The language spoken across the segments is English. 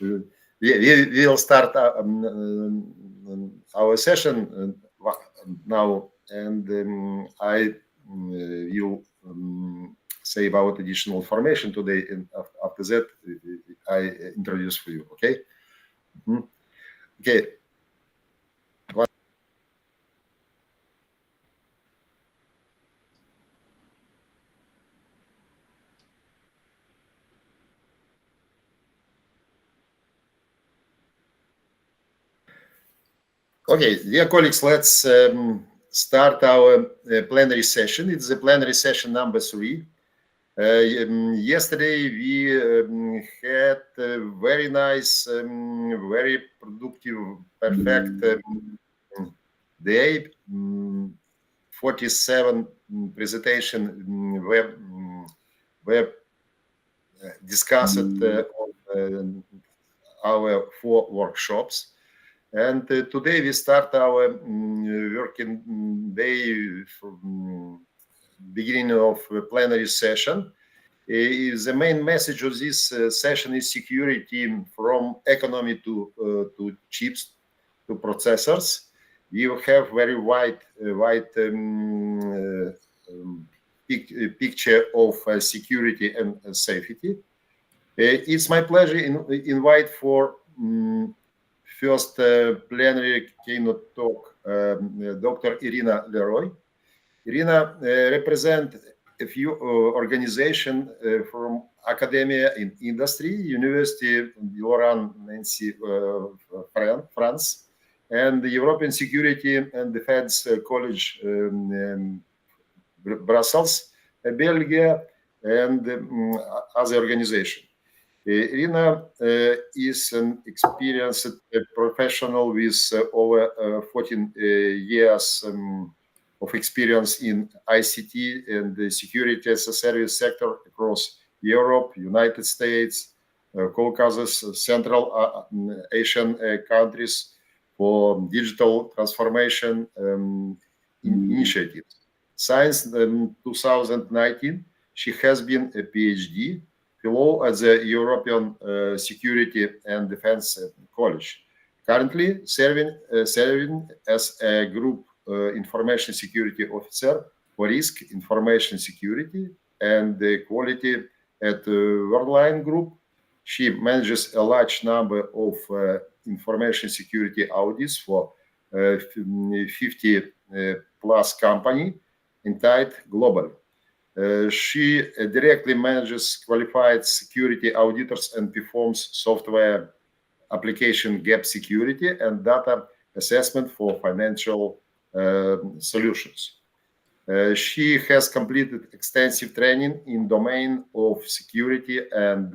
we will start our session now, and I will say about additional information today, and after that I introduce for you. Okay. Okay. Okay, dear colleagues, let's start our plenary session. It's the plenary session number 3. Yesterday we had a very nice, very productive, perfect day. 47 presentation were discussed on our 4 workshops. And today we start our working day from beginning of plenary session. The main message of this session is security from economy to chips to processors. We have very wide picture of security and safety. It's my pleasure to invite for first plenary keynote talk Dr. Irina Leroy. Irina represents a few organizations from academia and industry, University Laurent Nancy, France, and the European Security and Defense College, Brussels, Belgium, and other organizations. Irina is an experienced professional with over 14 years of experience in ICT and the security as a service sector across Europe, United States, Caucasus, Central Asian countries for digital transformation initiatives. Since 2019, she has been a PhD fellow at the European Security and Defense College, currently serving as a group information security officer for risk information security and the quality at Worldline Group. She manages a large number of information security audits for 50 plus company entire globally. She directly manages qualified security auditors and performs software application gap security and data assessment for financial solutions. She has completed extensive training in domain of security and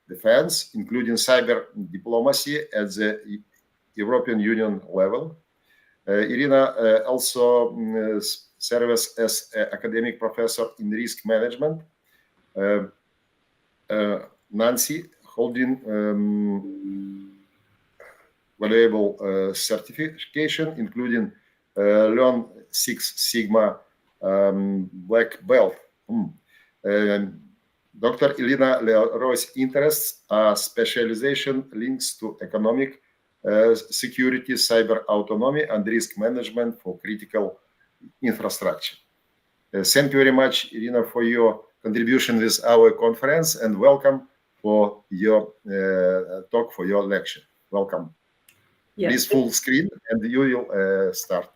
defense, including cyber diplomacy at the European Union level. Irina also serves as an academic professor in risk management. Nancy, holding valuable certification, including Learn Six Sigma Black Belt. Dr. Irina Leroy's interests are specialization links to economic security, cyber autonomy, and risk management for critical infrastructure. Thank you very much, Irina, for your contribution with our conference, and welcome for your talk, for your lecture. Welcome. Yes. Please full screen, and you will start.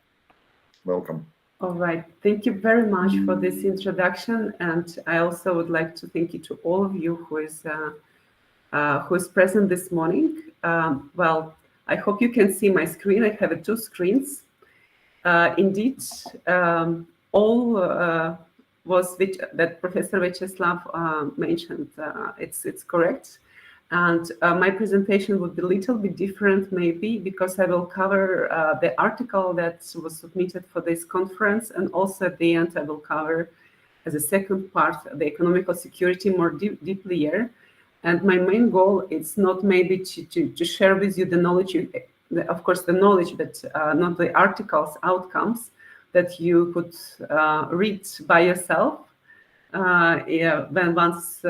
Welcome. All right. Thank you very much for this introduction, and I also would like to thank you to all of you who is present this morning. Well, I hope you can see my screen. I have 2 screens. Indeed, all that Professor Vyacheslav mentioned, it's correct. And my presentation would be a little bit different, maybe, because I will cover the article that was submitted for this conference, and also at the end I will cover, as a second part, the economical security more deeply here. And my main goal is not maybe to share with you the knowledge, of course the knowledge, but not the article's outcomes that you could read by yourself when once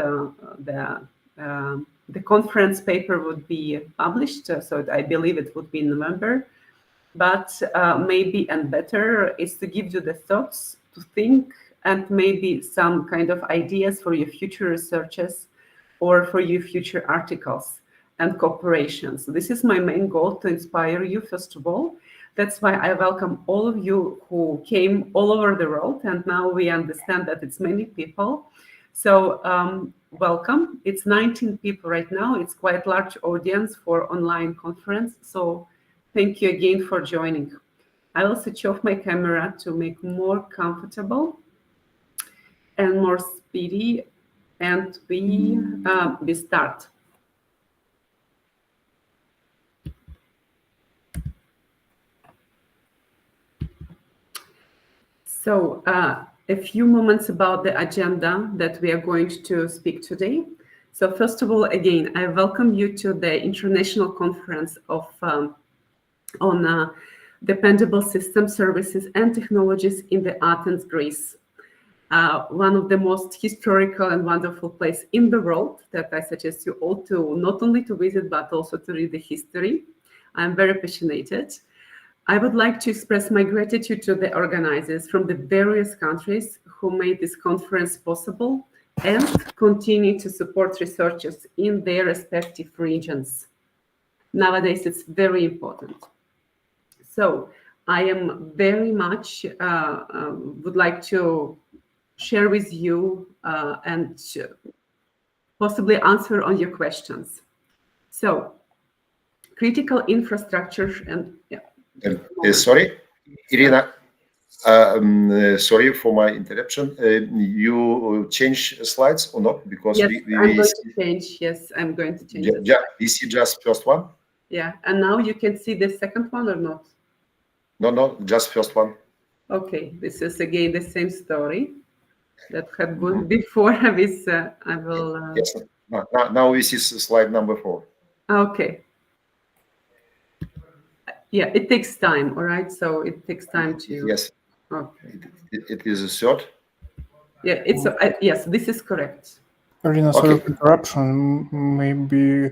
the conference paper would be published, so I believe it would be in November. But maybe and better is to give you the thoughts to think and maybe some kind of ideas for your future researches or for your future articles and cooperation. So this is my main goal, to inspire you, first of all. That's why I welcome all of you who came all over the world, and now we understand that it's many people. So welcome. It's 19 people right now. It's quite large audience for online conference. So thank you again for joining. I will switch off my camera to make more comfortable and more speedy, and we start. So a few moments about the agenda that we are going to speak today. So first of all, again, I welcome you to the International Conference of on Dependable System Services and Technologies in the Athens, Greece. One of the most historical and wonderful place in the world that I suggest you all to not only to visit, but also to read the history. I'm very passionate. I would like to express my gratitude to the organizers from the various countries who made this conference possible and continue to support researchers in their respective regions. Nowadays, it's very important. So I am very much would like to share with you and possibly answer on your questions. So critical infrastructure and sorry, Irina. Sorry for my interruption. You change slides or not? Because yes, I'm going to change. Yes, I'm going to change. We see just first one. Yeah, and now you can see the second one or not? No, just first one. Okay, this is again the same story that had been before. With I will. Yes. Now we see slide number 4. Okay. Yeah, it takes time. All right, so it takes time to. Yes. Okay. It is a third. Yeah, it's yes. This is correct. Irina, sorry for interruption. Maybe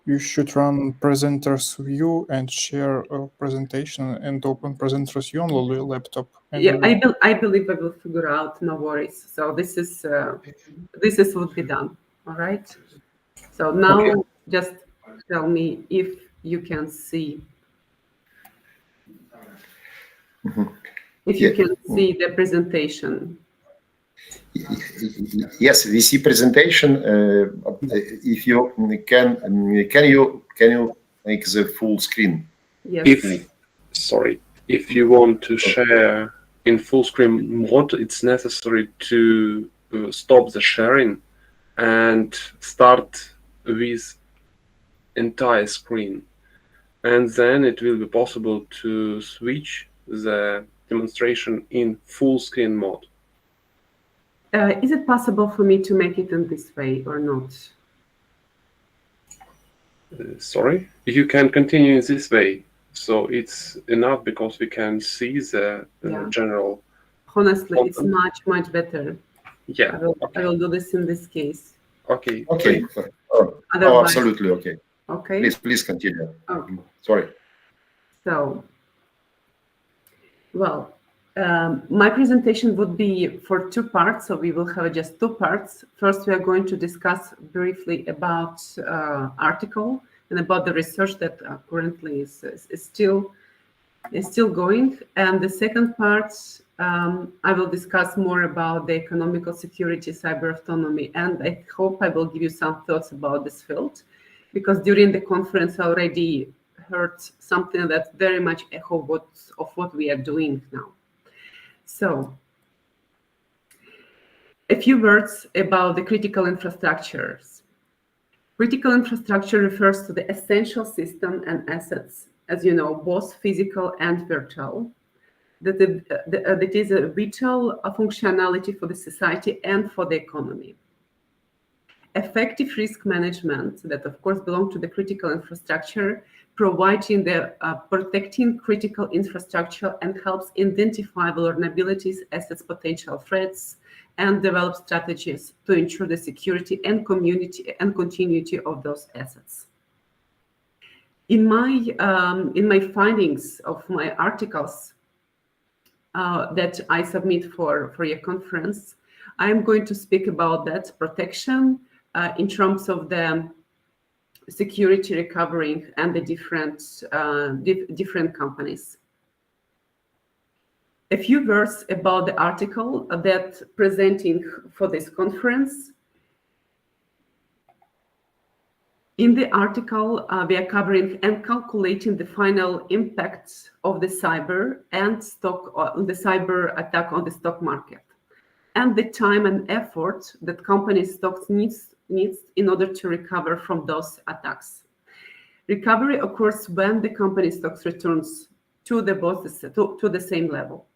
you should run presenters view and share a presentation and open presenters view on your laptop. Yeah, I believe I will figure out. No worries. So this is would be done. All right. So now just tell me if you can see. If you can see the presentation. Yes, we see presentation. If you can you make the full screen? Yes. If you want to share in full screen mode, it's necessary to stop the sharing and start with entire screen, and then it will be possible to switch the demonstration in full screen mode. Is it possible for me to make it in this way or not? Sorry, you can continue in this way. So it's enough because we can see the general. Honestly, it's much better. Yeah. I will do this in this case. Okay. Oh, absolutely okay. Okay. Please continue. Okay. Sorry. So, well, my presentation would be for 2 parts, so we will have just 2 parts. First, we are going to discuss briefly about article and about the research that currently is still going. And the second part, I will discuss more about the economical security, cyber autonomy, and I hope I will give you some thoughts about this field, because during the conference I already heard something that very much echo what we are doing now. So, a few words about the critical infrastructures. Critical infrastructure refers to the essential system and assets, as you know, both physical and virtual, that is a vital functionality for the society and for the economy. Effective risk management, that of course belong to the critical infrastructure, providing the protecting critical infrastructure and helps identify vulnerabilities, assets, potential threats, and develop strategies to ensure the security and community and continuity of those assets. In my findings of my articles that I submit for your conference, I am going to speak about that protection in terms of the security recovering and the different companies. A few words about the article that presenting for this conference. In the article, we are covering and calculating the final impacts of the cyber attack on the stock market, and the time and effort that company stocks needs in order to recover from those attacks. Recovery occurs when the company stocks returns to the same level.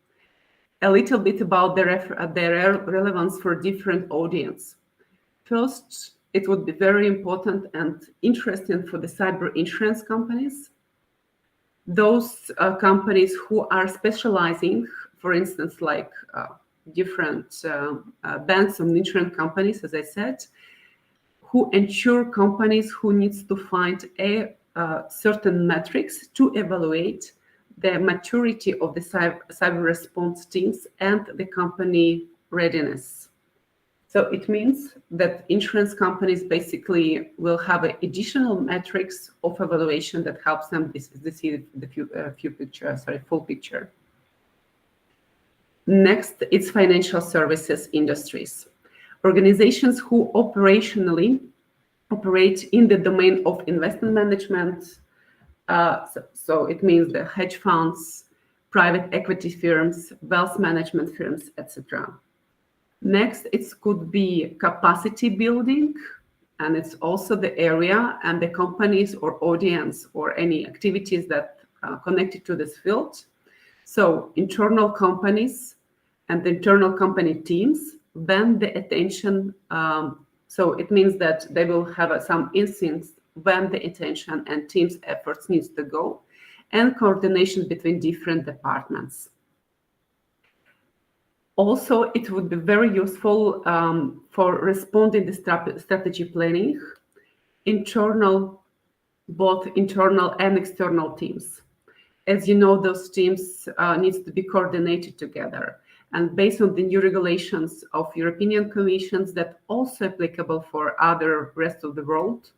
A little bit about their relevance for different audience. First, it would be very important and interesting for the cyber insurance companies. Those companies who are specializing, for instance, like different banks and insurance companies, as I said, who insure companies who needs to find a certain metrics to evaluate the maturity of the cyber response teams and the company readiness. So it means that insurance companies basically will have additional metrics of evaluation that helps them to see the full picture. Next, it's financial services industries. Organizations who operationally operate in the domain of investment management. So it means the hedge funds, private equity firms, wealth management firms, etc. Next, it could be capacity building, and it's also the area and the companies or audience or any activities that are connected to this field. So internal companies and the internal company teams, then the attention, so it means that they will have some instincts when the attention and team's efforts needs to go, and coordination between different departments. Also, it would be very useful for responding to strategy planning, both internal and external teams. As you know, those teams needs to be coordinated together. And based on the new regulations of European Commissions that also applicable for other rest of the world,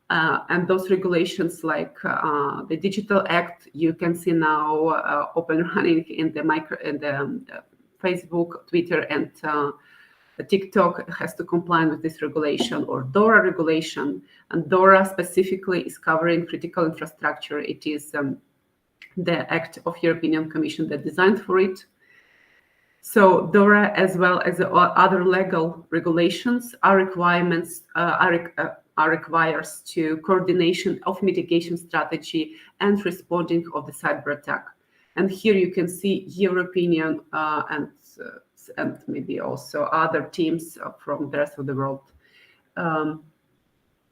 and those regulations like the Digital Act, you can see now open running in the Facebook, Twitter, and TikTok has to comply with this regulation, or DORA regulation. And DORA specifically is covering critical infrastructure. It is the act of European Commission that designed for it. So DORA, as well as the other legal regulations, requires to coordination of mitigation strategy and responding of the cyber attack. And here you can see European and maybe also other teams from the rest of the world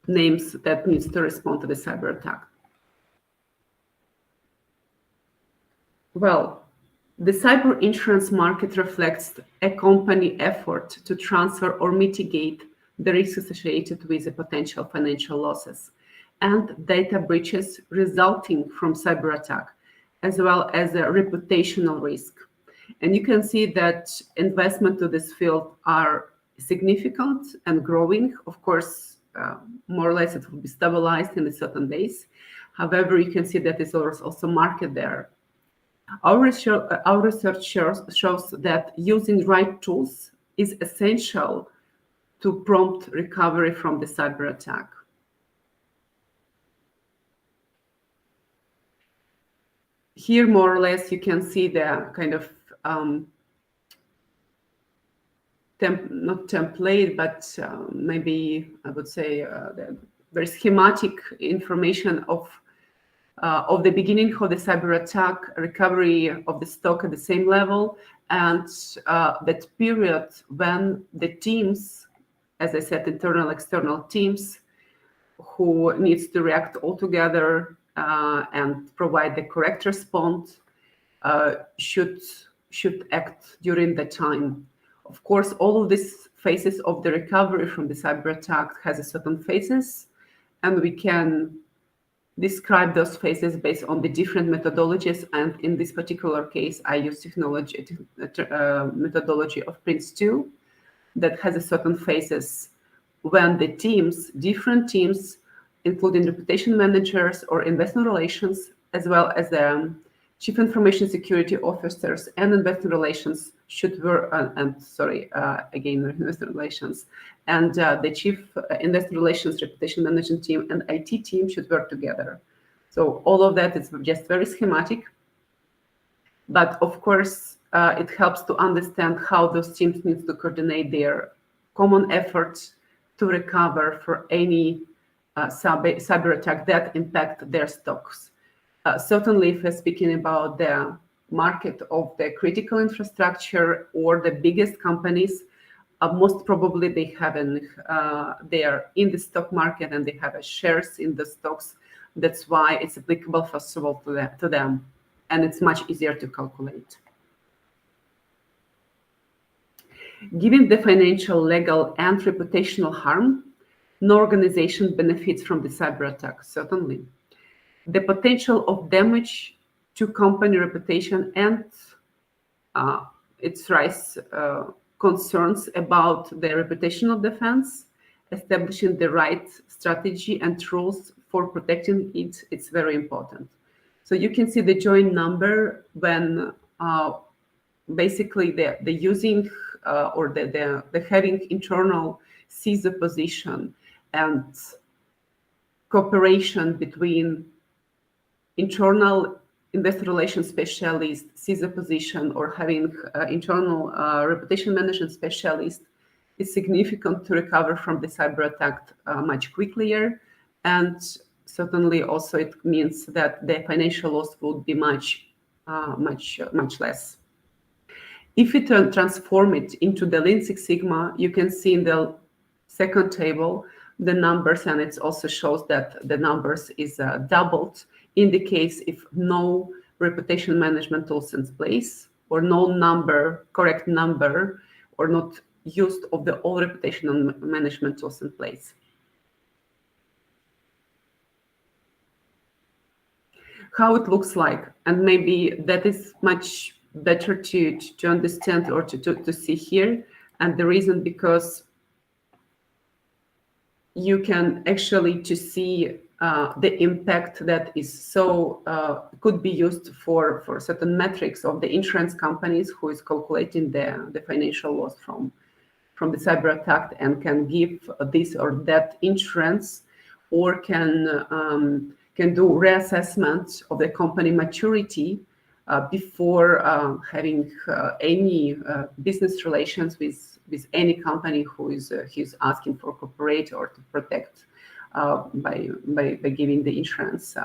names that needs to respond to the cyber attack. Well, the cyber insurance market reflects a company effort to transfer or mitigate the risks associated with the potential financial losses and data breaches resulting from cyber attack, as well as a reputational risk. And you can see that investment to this field are significant and growing. Of course, more or less it will be stabilized in a certain days. However, you can see that there's also market there. Our research shows that using right tools is essential to prompt recovery from the cyber attack. Here, more or less, you can see the kind of not template, but maybe I would say the very schematic information of the beginning of the cyber attack, recovery of the stock at the same level, and that period when the teams, as I said, internal, external teams, who needs to react all together and provide the correct response, should act during the time. Of course, all of these phases of the recovery from the cyber attack has a certain phases, and we can describe those phases based on the different methodologies. And in this particular case, I use methodology of Prince2 that has a certain phases when the teams, different teams, including reputation managers or investor relations, as well as the chief information security officers and investor relations should work, investor relations, and the chief investor relations, reputation management team, and IT team should work together. So all of that is just very schematic, but of course it helps to understand how those teams need to coordinate their common efforts to recover for any cyber attack that impact their stocks. Certainly, if we're speaking about the market of the critical infrastructure or the biggest companies, most probably they are in the stock market and they have shares in the stocks. That's why it's applicable, first of all, to them, and it's much easier to calculate. Given the financial, legal, and reputational harm, no organization benefits from the cyber attack, certainly. The potential of damage to company reputation and its rise concerns about the reputational defense, establishing the right strategy and rules for protecting it, it's very important. So you can see the joint number when basically the using or the having internal CISO position and cooperation between internal investor relations specialist, CISO position, or having internal reputation management specialist is significant to recover from the cyber attack much quicker. And certainly also it means that the financial loss would be much less. If we transform it into the Lean Six Sigma, you can see in the second table the numbers, and it also shows that the numbers is doubled in the case if no reputation management tools in place, or no correct number, or not used of the all reputation management tools in place. How it looks like, and maybe that is much better to understand or to see here, and the reason because you can actually to see the impact that is so could be used for certain metrics of the insurance companies who is calculating the financial loss from the cyber attack and can give this or that insurance, or can do reassessment of the company maturity before having any business relations with any company who is asking for cooperate or to protect by giving the insurance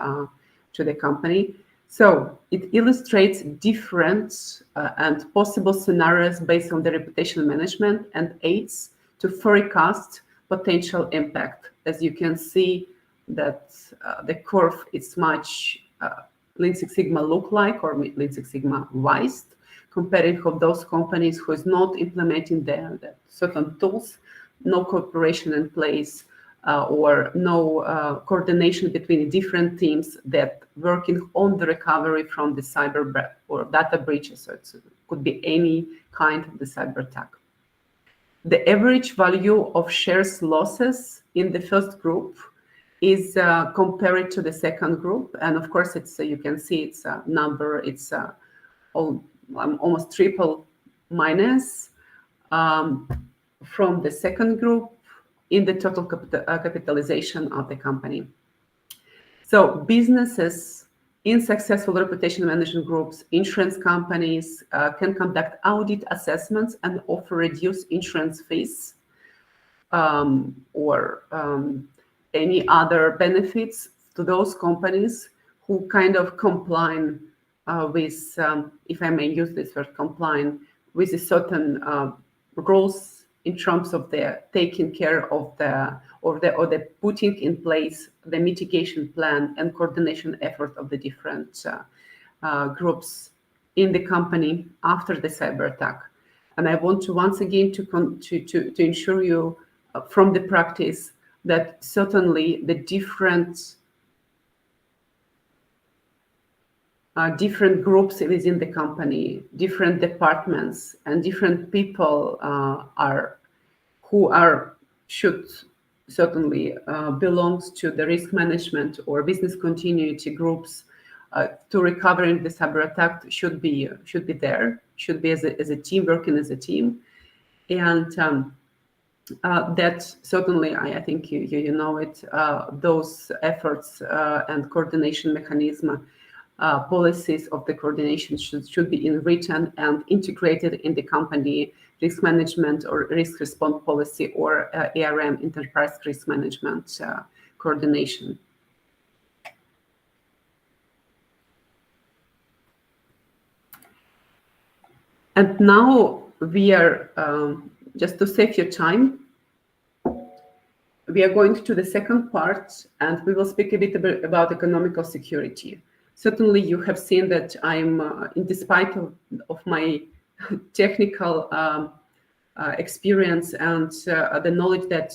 to the company. So it illustrates different and possible scenarios based on the reputation management and aids to forecast potential impact. As you can see that the curve is much Lean Six Sigma look like, or Lean Six Sigma wise, comparing of those companies who is not implementing the certain tools, no cooperation in place, or no coordination between different teams that working on the recovery from the cyber or data breaches. So it could be any kind of the cyber attack. The average value of shares losses in the first group is compared to the second group, and of course it's you can see it's a number. It's almost triple minus from the second group in the total capitalization of the company. So businesses in successful reputation management groups, insurance companies can conduct audit assessments and offer reduced insurance fees or any other benefits to those companies who kind of comply with, if I may use this word, comply with a certain rules in terms of the taking care of or the putting in place the mitigation plan and coordination effort of the different groups in the company after the cyber attack. And I want to once again to ensure you from the practice that certainly the different groups within the company, different departments, and different people should certainly belongs to the risk management or business continuity groups to recovering the cyber attack should be there, should be as a team, working as a team. And that certainly, I think you know it, those efforts and coordination mechanism, policies of the coordination should be written and integrated in the company risk management or risk response policy or ARM, enterprise risk management coordination. And now we are, just to save your time, we are going to the second part, and we will speak a bit about economical security. Certainly, you have seen that I'm, in despite of my technical experience and the knowledge that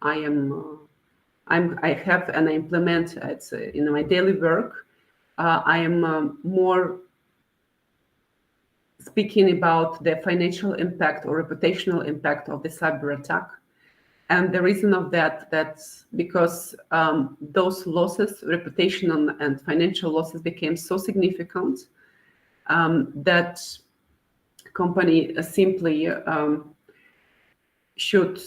I have and I implement in my daily work, I am more speaking about the financial impact or reputational impact of the cyber attack. And the reason of that's because those losses, reputational and financial losses, became so significant that company simply should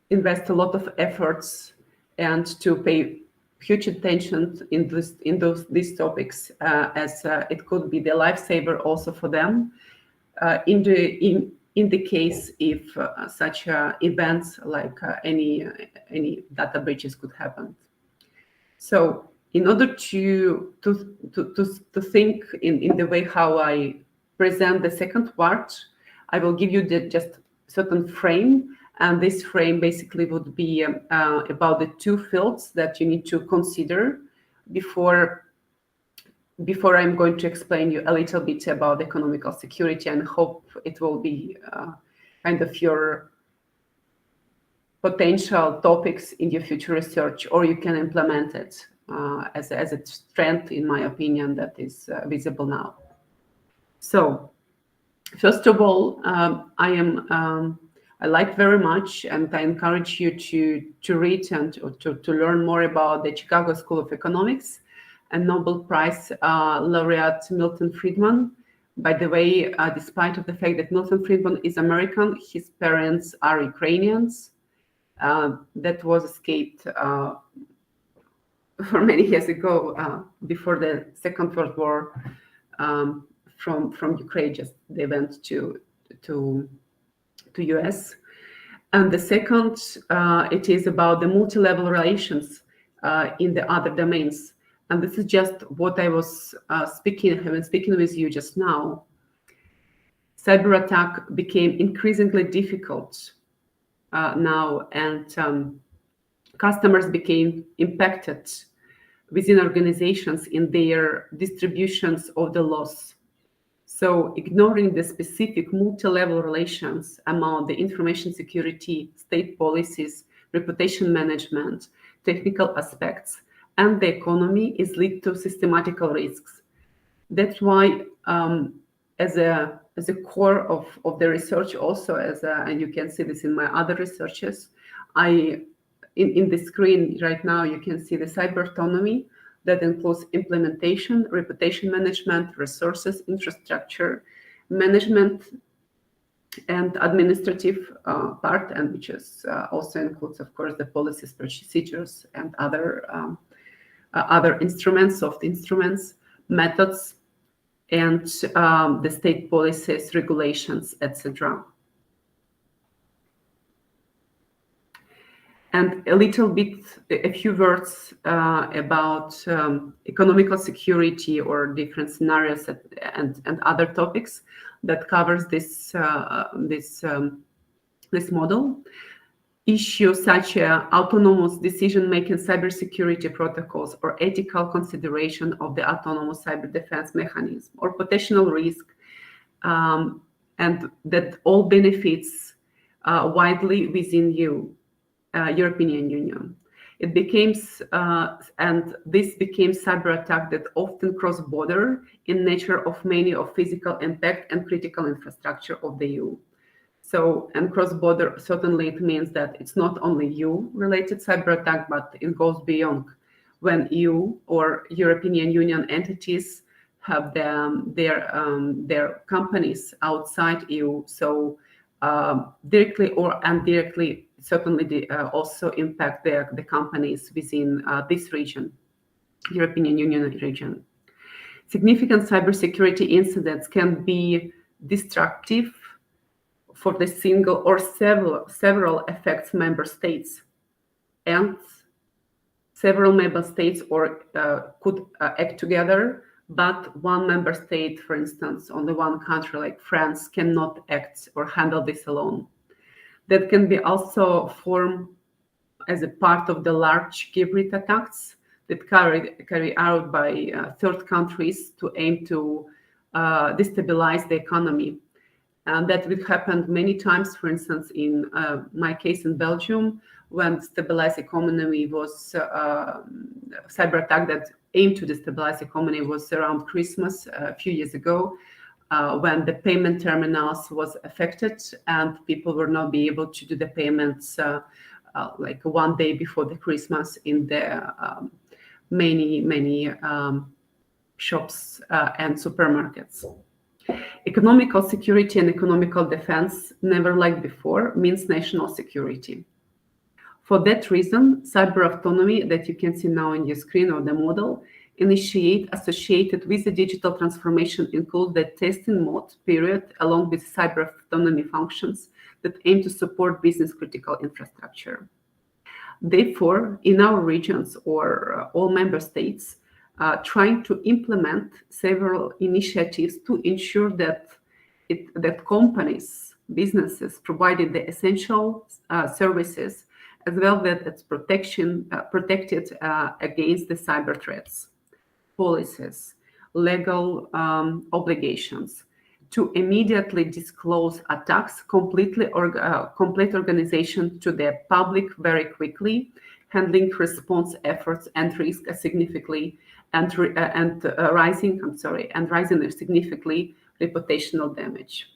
invest a lot of efforts and to pay huge attention in these topics, as it could be the lifesaver also for them in the case if such events like any data breaches could happen. So in order to think in the way how I present the second part, I will give you just certain frame, and this frame basically would be about the two fields that you need to consider before I'm going to explain you a little bit about economical security, and hope it will be kind of your potential topics in your future research, or you can implement it as a strength, in my opinion, that is visible now. So first of all, I like very much, and I encourage you to read and to learn more about the Chicago School of Economics and Nobel Prize laureate Milton Friedman. By the way, despite of the fact that Milton Friedman is American, his parents are Ukrainians. That was escaped for many years ago, before the Second World War, from Ukraine. Just they went to US. And the second, it is about the multi-level relations in the other domains. And this is just what I was speaking with you just now. Cyber attack became increasingly difficult now, and customers became impacted within organizations in their distributions of the loss. So ignoring the specific multi-level relations among the information security, state policies, reputation management, technical aspects, and the economy is lead to systematical risks. That's why, as a core of the research, also and you can see this in my other researches, in the screen right now you can see the cyber autonomy that includes implementation, reputation management, resources, infrastructure management, and administrative part, and which is also includes, of course, the policies, procedures, and other instruments, soft instruments, methods, and the state policies, regulations, etc. And a few words about economical security or different scenarios and other topics that covers this model. Issues such as autonomous decision-making, cybersecurity protocols, or ethical consideration of the autonomous cyber defense mechanism, or potential risk and that all benefits widely within European Union. It became, and this became cyber attack that often cross border in nature of many of physical impact and critical infrastructure of the EU. So, and cross border, certainly it means that it's not only EU related cyber attack, but it goes beyond when EU or European Union entities have their companies outside EU. So directly or indirectly, certainly they also impact the companies within this region, European Union region. Significant cybersecurity incidents can be destructive for the single or several affects member states, and several member states could act together, but one member state, for instance, only one country like France cannot act or handle this alone. That can be also formed as a part of the large hybrid attacks that carry out by third countries to aim to destabilize the economy. And that would happen many times, for instance, in my case in Belgium, when stabilized economy was cyber attack that aimed to destabilize economy was around Christmas a few years ago, when the payment terminals was affected and people were not be able to do the payments like one day before the Christmas in the many shops and supermarkets. Economical security and economical defense, never like before, means national security. For that reason, cyber autonomy that you can see now on your screen or the model, associated with the digital transformation include the testing mode period along with cyber autonomy functions that aim to support business critical infrastructure. Therefore, in our regions or all member states, trying to implement several initiatives to ensure that companies, businesses provided the essential services, as well that it's protected against the cyber threats, policies, legal obligations, to immediately disclose attacks, complete organization to the public very quickly, handling response efforts and risk significantly, and rising significantly reputational damage.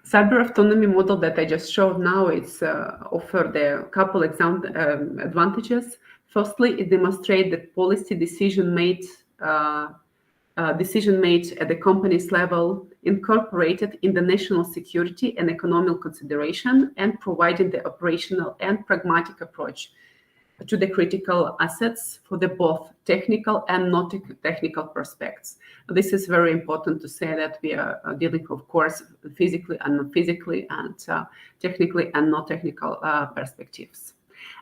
Cyber autonomy model that I just showed now, it's offered a couple advantages. Firstly, it demonstrates that policy decision made at the company's level incorporated in the national security and economic consideration, and providing the operational and pragmatic approach to the critical assets for the both technical and not technical prospects. This is very important to say that we are dealing, of course, physically and non-physically, and technically and not technical perspectives.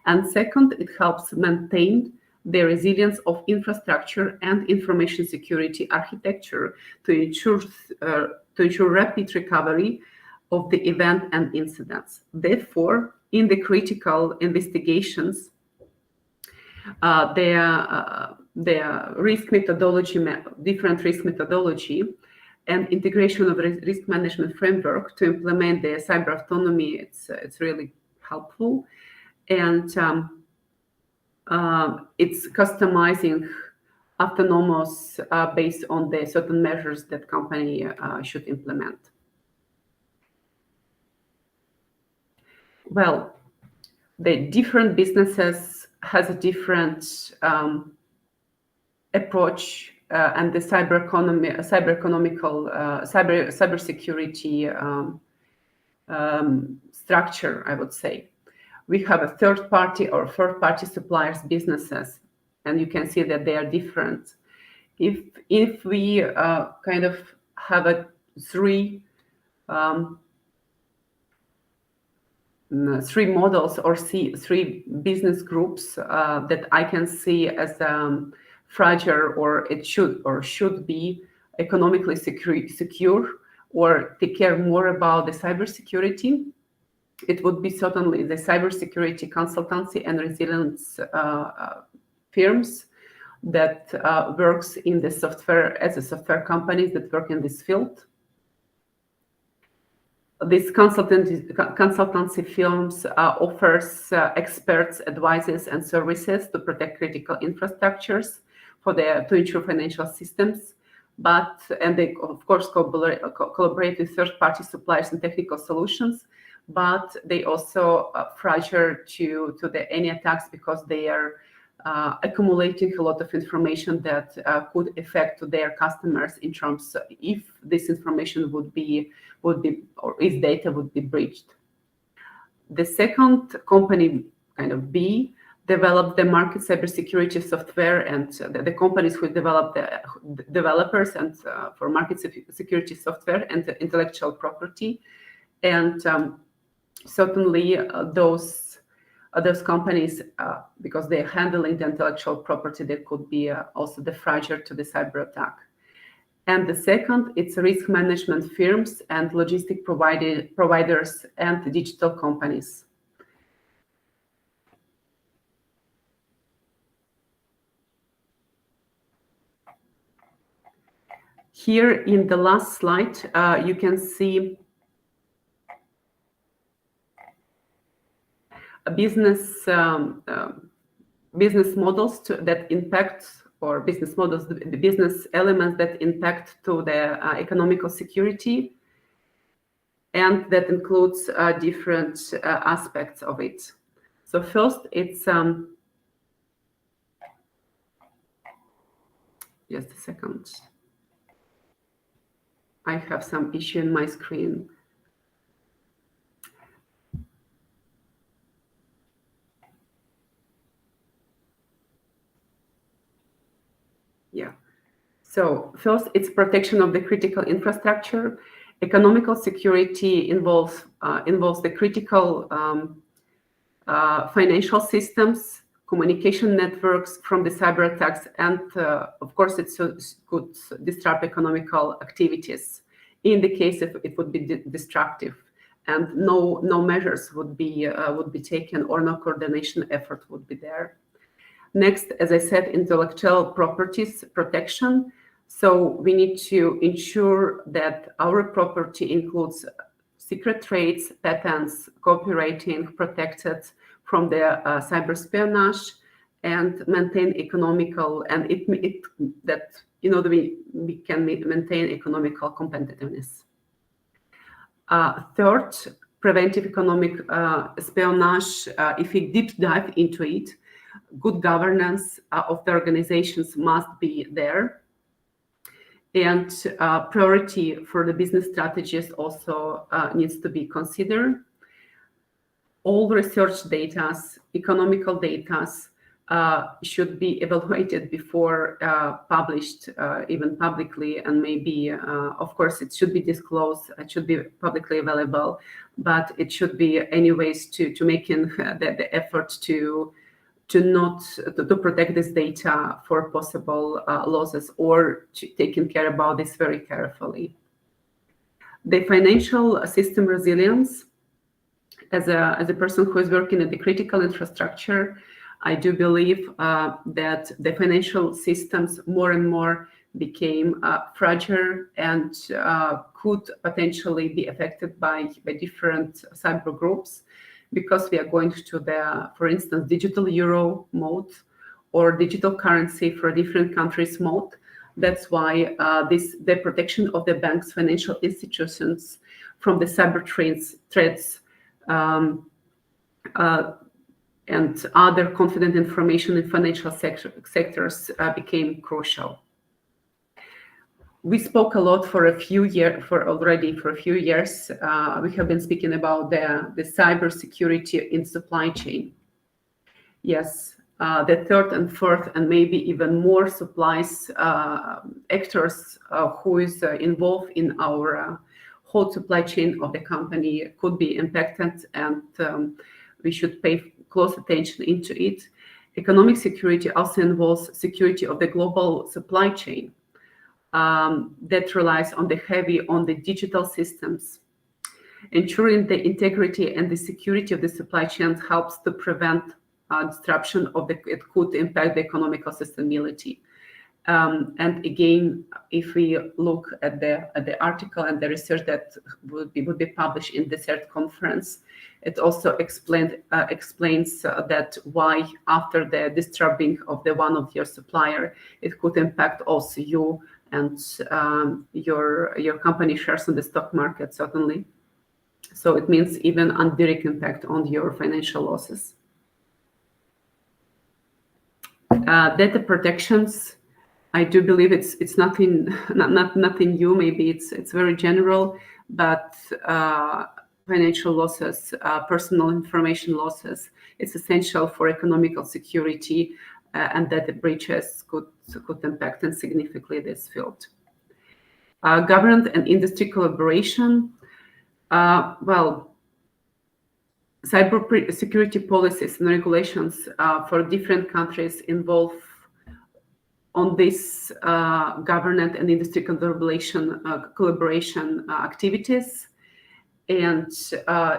And second, it helps maintain the resilience of infrastructure and information security architecture to ensure rapid recovery of the event and incidents. Therefore, in the critical investigations, their risk methodology, different risk methodology, and integration of risk management framework to implement the cyber autonomy, it's really helpful. And it's customizing autonomous based on the certain measures that company should implement. Well, the different businesses has a different approach, and the cybersecurity structure, I would say. We have a third-party suppliers businesses, and you can see that they are different. If we kind of have three models or three business groups that I can see as fragile, or it should be economically secure, or take care more about the cybersecurity. it would be certainly the cybersecurity consultancy and resilience firms that works in the software, as a software companies that work in this field. This consultancy firms offers experts, advices, and services to protect critical infrastructures to ensure financial systems. And they of course collaborate with third-party suppliers and technical solutions. But they also fragile to any attacks because they are accumulating a lot of information that could affect their customers in terms of if this information would be or if data would be breached. The second company, kind of B, developed the market cybersecurity software, and the companies who develop the developers and for market security software and the intellectual property. And certainly those companies, because they're handling the intellectual property, they could be also the fragile to the cyber attack. And the second, it's risk management firms and logistic providers and digital companies. Here in the last slide, you can see business models that impact, or business models, the business elements that impact to the economical security, and that includes different aspects of it. So first, it's just a second. I have some issue in my screen. Yeah. So first, it's protection of the critical infrastructure. Economical security involves the critical financial systems, communication networks from the cyber attacks, and of course, it could disrupt economical activities. In the case if it would be destructive, and no measures would be taken, or no coordination effort would be there. Next, as I said, intellectual properties protection. So we need to ensure that our property includes secret trades, patents, copywriting protected from the cyber espionage, and maintain economical, and that we can maintain economical competitiveness. Third, preventive economic espionage. If we deep dive into it, good governance of the organizations must be there, and priority for the business strategies also needs to be considered. All research data, economical data, should be evaluated before published, even publicly, and maybe, of course, it should be disclosed, it should be publicly available, but it should be anyways to making the effort to protect this data for possible losses, or taking care about this very carefully. The financial system resilience. As a person who is working in the critical infrastructure, I do believe that the financial systems more and more became fragile and could potentially be affected by different cyber groups, because we are going to the, for instance, digital euro mode or digital currency for different countries mode. That's why the protection of the bank's financial institutions from the cyber threats and other confident information in financial sectors became crucial. We spoke a lot for a few years. We have been speaking about the cybersecurity in supply chain. Yes, the third and fourth, and maybe even more supplies actors who is involved in our whole supply chain of the company could be impacted, and we should pay close attention into it. Economic security also involves security of the global supply chain that relies on the digital systems. Ensuring the integrity and the security of the supply chains helps to prevent disruption it could impact the economical sustainability. And again, if we look at the article and the research that would be published in the DESSERT conference, it also explains that why after the disrupting of one of your supplier, it could impact also you and your company shares on the stock market, certainly. So it means even indirect impact on your financial losses. Data protections, I do believe it's nothing new. Maybe it's very general, but financial losses, personal information losses, it's essential for economical security, and data breaches could impact significantly this field. Government and industry collaboration. Well, cybersecurity policies and regulations for different countries involve on this government and industry collaboration activities. And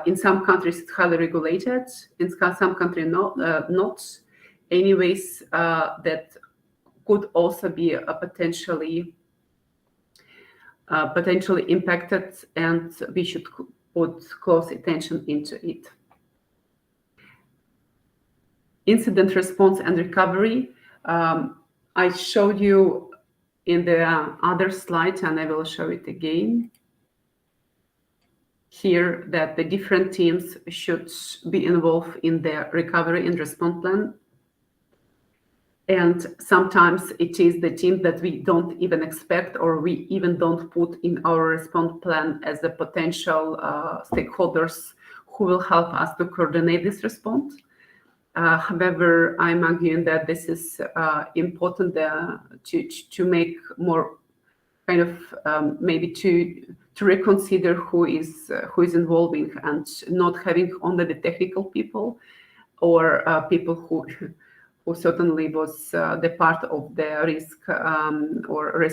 in some countries, it's highly regulated. In some countries, not. Anyways, that could also be potentially impacted, and we should put close attention into it. Incident response and recovery. I showed you in the other slide, and I will show it again here, that the different teams should be involved in the recovery and response plan. And sometimes it is the team that we don't even expect, or we even don't put in our response plan as the potential stakeholders who will help us to coordinate this response. However, I'm arguing that this is important to make more kind of maybe to reconsider who is involving, and not having only the technical people or people who certainly was the part of the risk or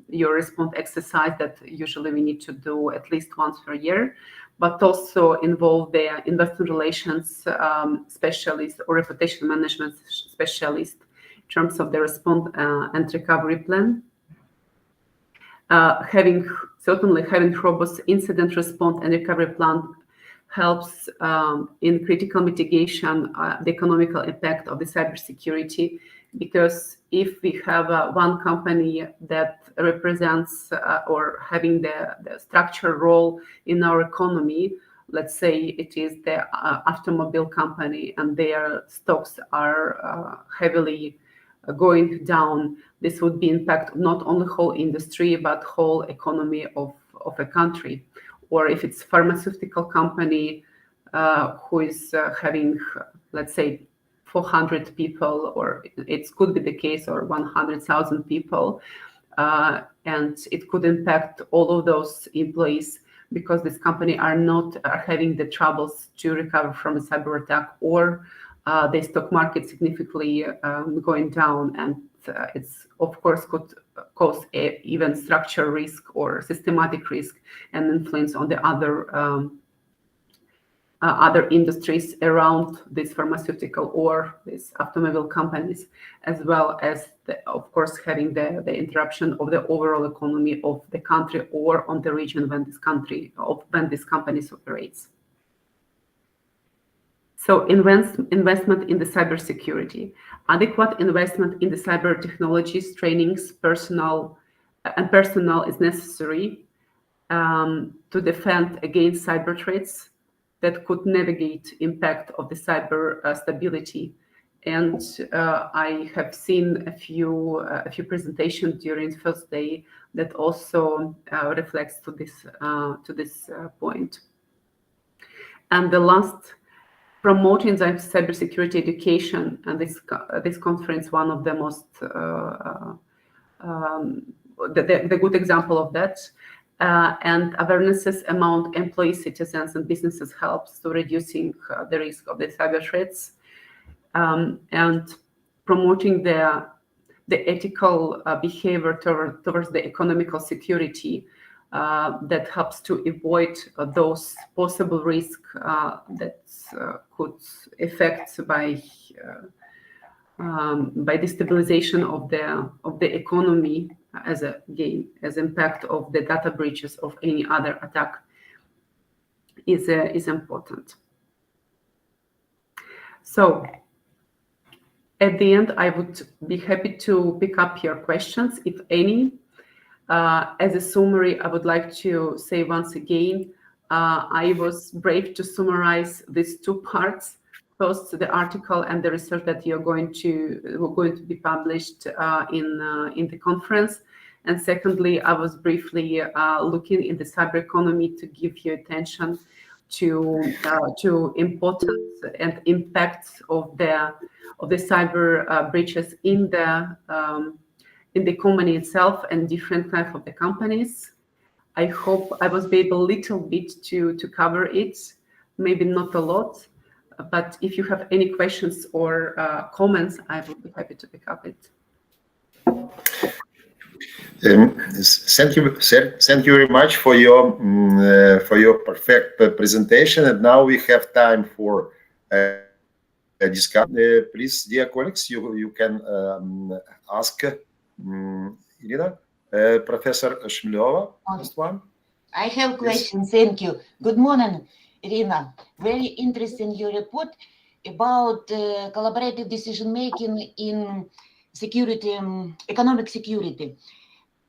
your response exercise that usually we need to do at least once per year, but also involve the investor relations specialist or reputation management specialist in terms of the response and recovery plan. Having robust incident response and recovery plan helps in critical mitigation the economical impact of the cybersecurity, because if we have one company that represents or having the structural role in our economy, let's say it is the automobile company, and their stocks are heavily going down, this would be impact not only whole industry but whole economy of a country. Or if it's pharmaceutical company who is having, let's say, 400 people, or it could be the case, or 100,000 people, and it could impact all of those employees, because this company are having the troubles to recover from a cyber attack, or the stock market significantly going down, and it's of course could cause even structural risk or systematic risk and influence on the other industries around these pharmaceutical or these automobile companies, as well as of course having the interruption of the overall economy of the country or on the region when this companies operates. So investment in the cybersecurity. Adequate investment in the cyber technologies, trainings, personnel is necessary to defend against cyber threats that could navigate impact of the cyber stability. And I have seen a few presentations during the first day that also reflects to this point. And the last, promoting the cybersecurity education, and this conference, one of the most the good example of that, and awarenesses among employees, citizens, and businesses helps to reducing the risk of the cyber threats, and promoting the ethical behavior towards the economical security. that helps to avoid those possible risks that could affect by destabilization of the economy as impact of the data breaches of any other attack is important. So at the end, I would be happy to pick up your questions, if any. As a summary, I would like to say once again, I was brave to summarize these two parts. First, the article and the research that were going to be published in the conference. And secondly, I was briefly looking in the cyber economy to give you attention to importance and impacts of the cyber breaches in the company itself and different type of the companies. I hope I was able a little bit to cover it, maybe not a lot, but if you have any questions or comments, I would be happy to pick up it. Thank you very much for your perfect presentation. And now we have time for a discussion. Please, dear colleagues, you can ask Irina. Professor Shmylova, first one. I have questions. Thank you. Good morning, Irina. Very interesting your report about collaborative decision making in security, economic security.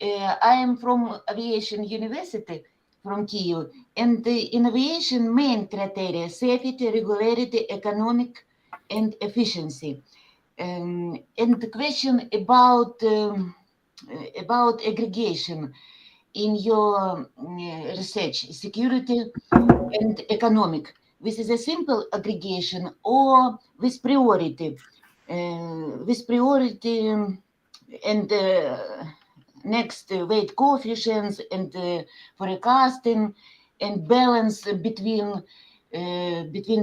I am from Aviation University from Kyiv, and in aviation main criteria: safety, regularity, economic, and efficiency. And the question about aggregation in your research, security and economic. This is a simple aggregation or with priority? And next weight coefficients and forecasting and balance between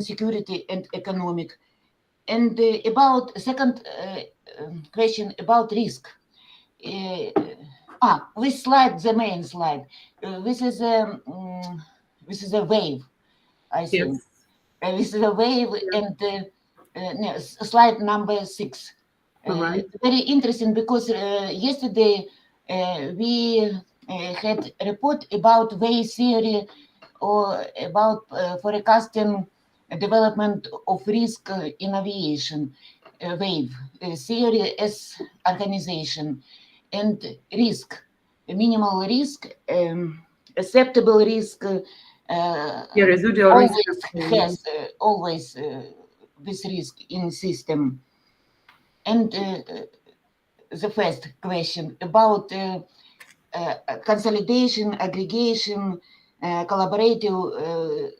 security and economic. And about second question about risk. This slide, the main slide. This is a wave, I think. Yes. This is a wave, and slide number 6. Right. Very interesting because yesterday we had a report about wave theory or about forecasting development of risk in aviation. Wave theory as organization and risk, minimal risk, acceptable risk. Residual always risk has always this risk in system. And the first question about consolidation, aggregation, collaborative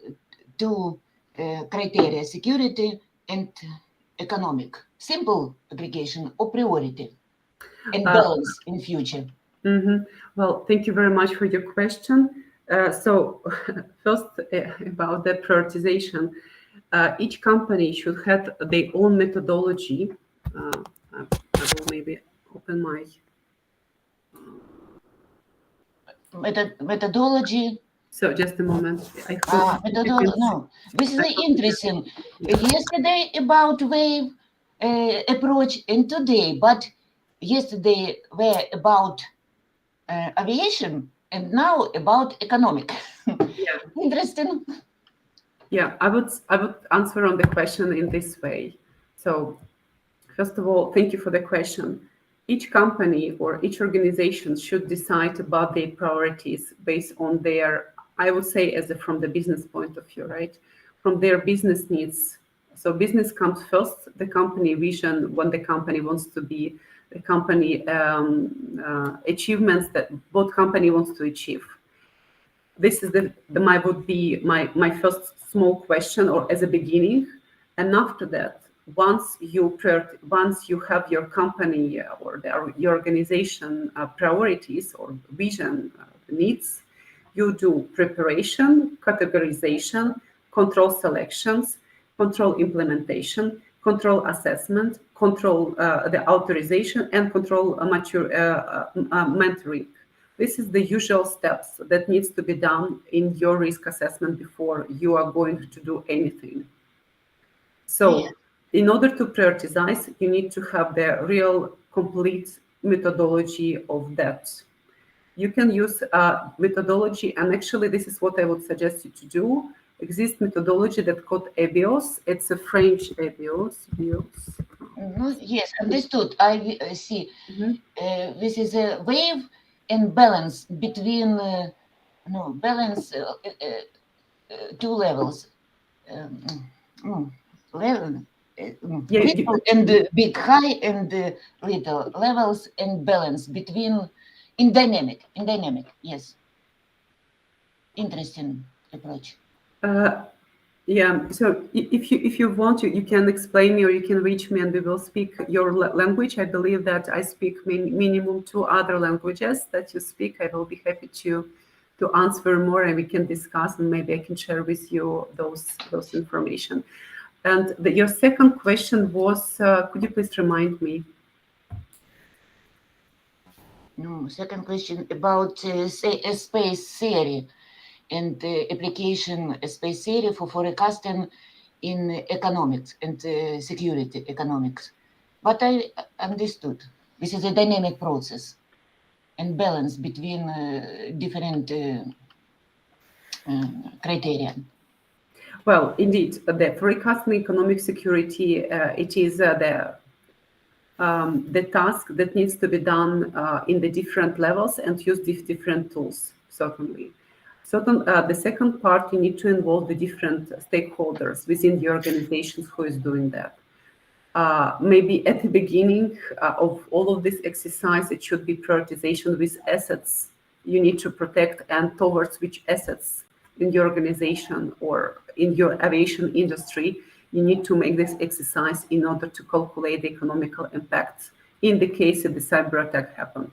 two criteria: security and economic. Simple aggregation or priority and balance in future. Well, thank you very much for your question. So first about the prioritization. Each company should have their own methodology. I will maybe open my methodology. So just a moment. Methodology. No, this is interesting. Yesterday about wave approach and today, but yesterday were about aviation and now about economic. Yeah. Interesting. Yeah, I would answer on the question in this way. So first of all, thank you for the question. Each company or each organization should decide about their priorities based on their, I would say, from the business point of view, right? From their business needs. So business comes first, the company vision, when the company wants to be, the company achievements that both company wants to achieve. This is would be my first small question, or as a beginning. And after that, once you have your company or your organization priorities or vision needs, you do preparation, categorization, control selections, control implementation, control assessment, control the authorization, and control mentoring. This is the usual steps that needs to be done in your risk assessment before you are going to do anything. So in order to prioritize, you need to have the real complete methodology of that. You can use methodology, and actually this is what I would suggest you to do. Exists methodology that's called EBIOS. It's a French EBIOS. Yes, understood. I see. This is a wave and balance between two levels. Level, little and big, high and little levels, and balance between in dynamic. Yes, interesting approach. Yeah, so if you want to, you can explain me or you can reach me and we will speak your language. I believe that I speak minimum 2 other languages that you speak. I will be happy to answer more and we can discuss, and maybe I can share with you those information. And your second question was, could you please remind me? No, second question about space theory and application space theory for forecasting in economics and security economics. But I understood this is a dynamic process and balance between different criteria. Well, indeed, the forecasting economic security, it is the task that needs to be done in the different levels and use these different tools, certainly. The second part, you need to involve the different stakeholders within the organizations who is doing that. Maybe at the beginning of all of this exercise, it should be prioritization with assets you need to protect and towards which assets in the organization or in your aviation industry you need to make this exercise in order to calculate the economical impacts in the case that the cyber attack happened.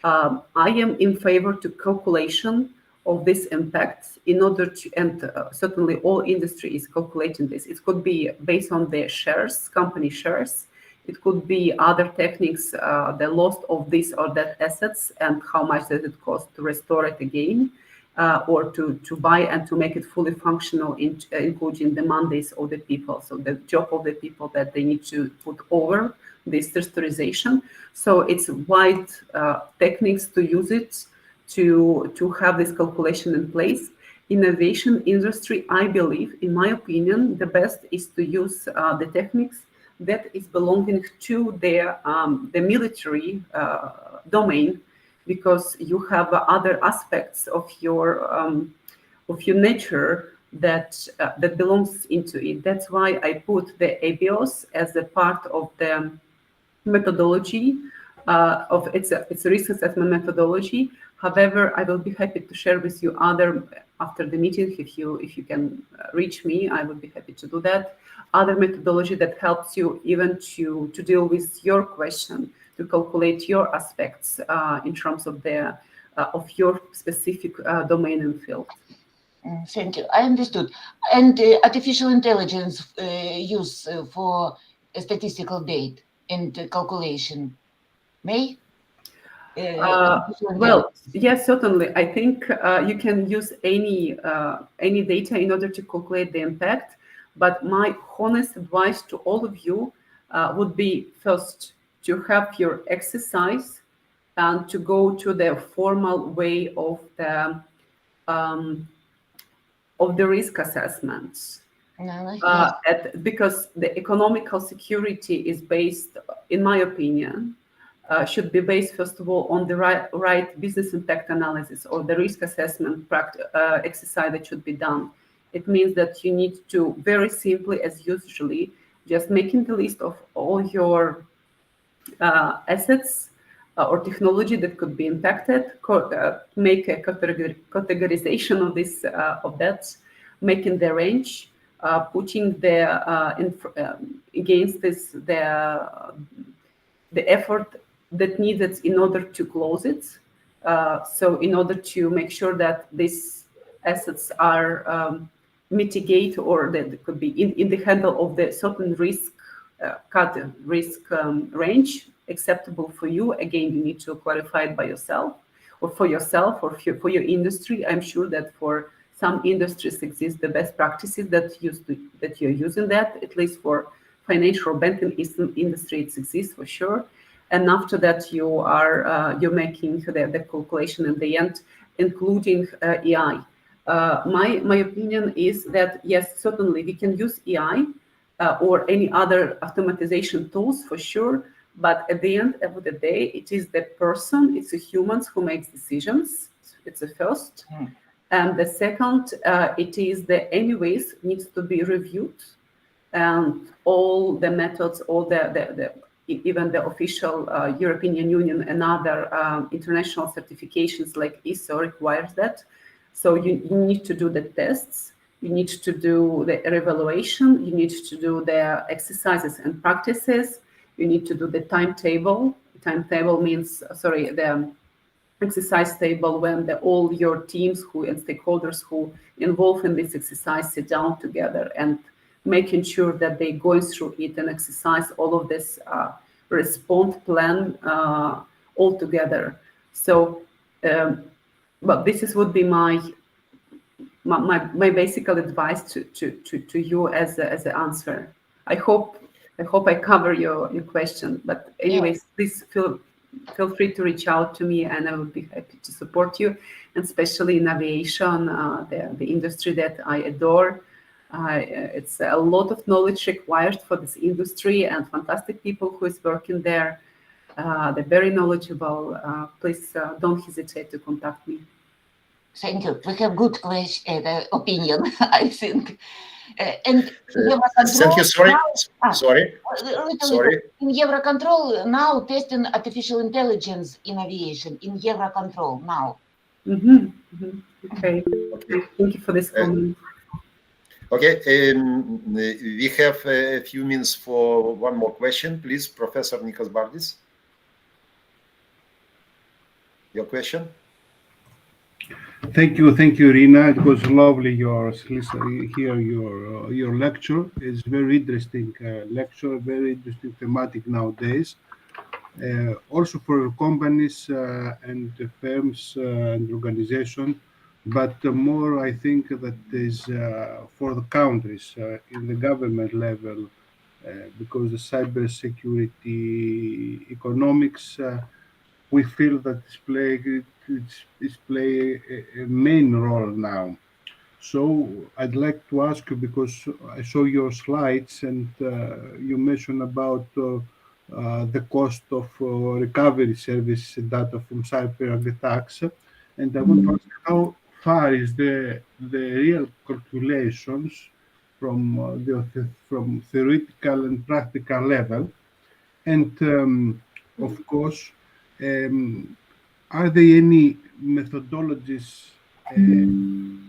I am in favor to calculation of this impact in order to, and certainly all industry is calculating this. It could be based on their shares, company shares. It could be other techniques, the loss of this or that assets and how much does it cost to restore it again, or to buy and to make it fully functional, including the mandates of the people. So the job of the people that they need to put over this restoration. So it's wide techniques to use it to have this calculation in place. Innovation industry, I believe, in my opinion, the best is to use the techniques that is belonging to the military domain, because you have other aspects of your nature that belongs into it. That's why I put the EBIOS as a part of the methodology of its risk assessment methodology. However, I will be happy to share with you other after the meeting. If you can reach me, I would be happy to do that. Other methodology that helps you even to deal with your question, to calculate your aspects in terms of your specific domain and field. Thank you. I understood. And artificial intelligence use for statistical data and calculation, may? Well, yes, certainly. I think you can use any data in order to calculate the impact. But my honest advice to all of you would be first to have your exercise and to go to the formal way of the risk assessments. Because the economical security is based, in my opinion, should be based, first of all, on the right business impact analysis or the risk assessment exercise that should be done. It means that you need to, very simply, as usually, just making the list of all your assets or technology that could be impacted, make a categorization of this, of that, making the range, putting against this the effort that needed in order to close it. So in order to make sure that these assets are mitigate or that could be in the handle of the certain risk range acceptable for you. Again, you need to clarify it by yourself. or for yourself or for your industry. I'm sure that for some industries exist the best practices that you're using that, at least for financial or banking industry, it exists for sure. And after that, you're making the calculation in the end, including AI. My opinion is that yes, certainly we can use AI or any other automatization tools for sure. But at the end of the day, it is the person, it's the humans who makes decisions. It's the first. And the second, it is the anyways needs to be reviewed, and all the methods, all even the official European Union and other international certifications like ISO requires that. So you need to do the tests, you need to do the evaluation, you need to do the exercises and practices, you need to do the timetable. Timetable means, the exercise table when all your teams and stakeholders who involved in this exercise sit down together and making sure that they go through it and exercise all of this response plan all together. So, but would be my basic advice to you as an answer. I hope I cover your question. But anyways, please feel free to reach out to me, and I will be happy to support you, and especially in aviation, the industry that I adore. It's a lot of knowledge required for this industry, and fantastic people who is working there. They're very knowledgeable. Please don't hesitate to contact me. Thank you. We have good opinion, I think. And thank you. Sorry. In Eurocontrol now testing artificial intelligence in aviation. In Eurocontrol now. Okay. Thank you for this comment. Okay. We have a few minutes for one more question, please, Professor Nikos Bardis. Your question. Thank you, Irina. It was lovely hear your lecture. It's very interesting lecture, very interesting thematic nowadays. Also for companies and firms and organizations, but more I think that is for the countries in the government level, because the cybersecurity economics, we feel that it's play a main role now. So I'd like to ask you, because I saw your slides and you mentioned about the cost of recovery service data from cyber attacks, and I want to ask how far is the real calculations from from theoretical and practical level, and of course, are there any methodologies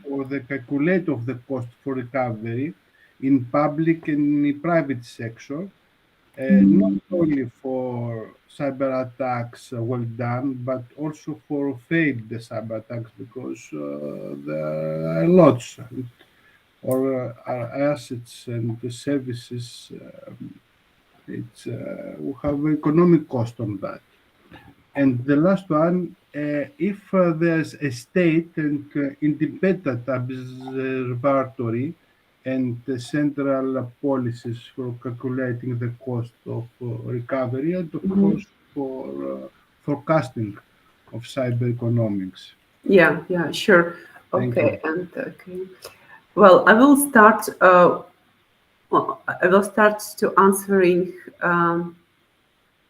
for the calculate of the cost for recovery in public and in private sector, not only for cyber attacks well done, but also for failed cyber attacks, because there are lots, or our assets and the services, we have economic cost on that. And the last one, if there's a state and independent observatory and the central policies for calculating the cost of recovery, and of course for forecasting of cyber economics. Yeah, sure. Okay, well, I will start. I will start to answering.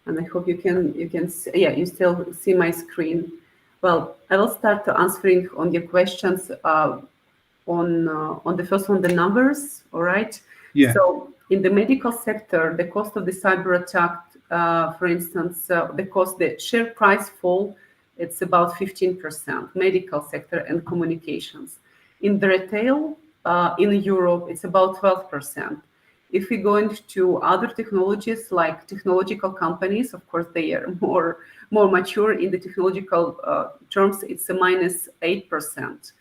And I hope you can see, you still see my screen. Well, I will start to answering on your questions on the first one, the numbers, all right? Yeah. So in the medical sector, the cost of the cyber attack, for instance, the share price fall, it's about 15%, medical sector and communications. In the retail, in Europe, it's about 12%. If we go into other technologies, like technological companies, of course, they are more mature in the technological terms, it's a -8%.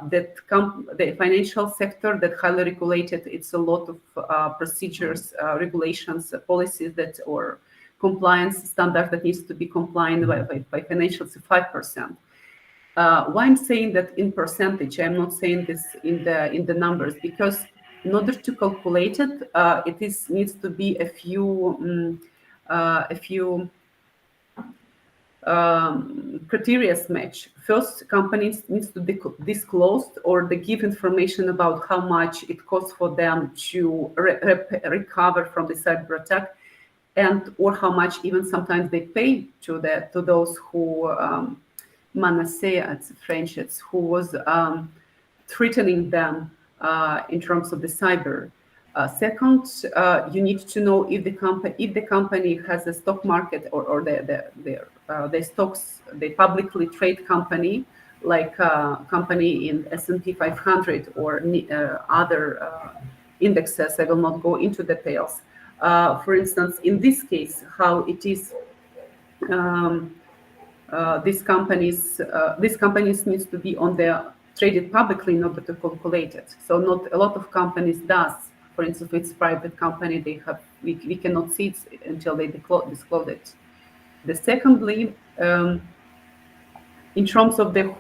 The financial sector, that highly regulated, it's a lot of procedures, regulations, policies or compliance standard that needs to be compliant by financials to 5%. Why I'm saying that in percentage, I'm not saying this in the numbers, because in order to calculate it, needs to be a few criteria match. First, companies needs to disclose or they give information about how much it costs for them to recover from the cyber attack, and or how much even sometimes they pay to those who Manasea, it's French, it's who was threatening them in terms of the cyber. Second, you need to know if the company has a stock market or the stocks, the publicly traded company, like company in S&P 500 or other indexes. I will not go into details. For instance, in this case, how it is. These companies needs to be on their traded publicly in order to calculate it. So not a lot of companies does. For instance, if it's private company, we cannot see it until they disclose it. The secondly, in terms of to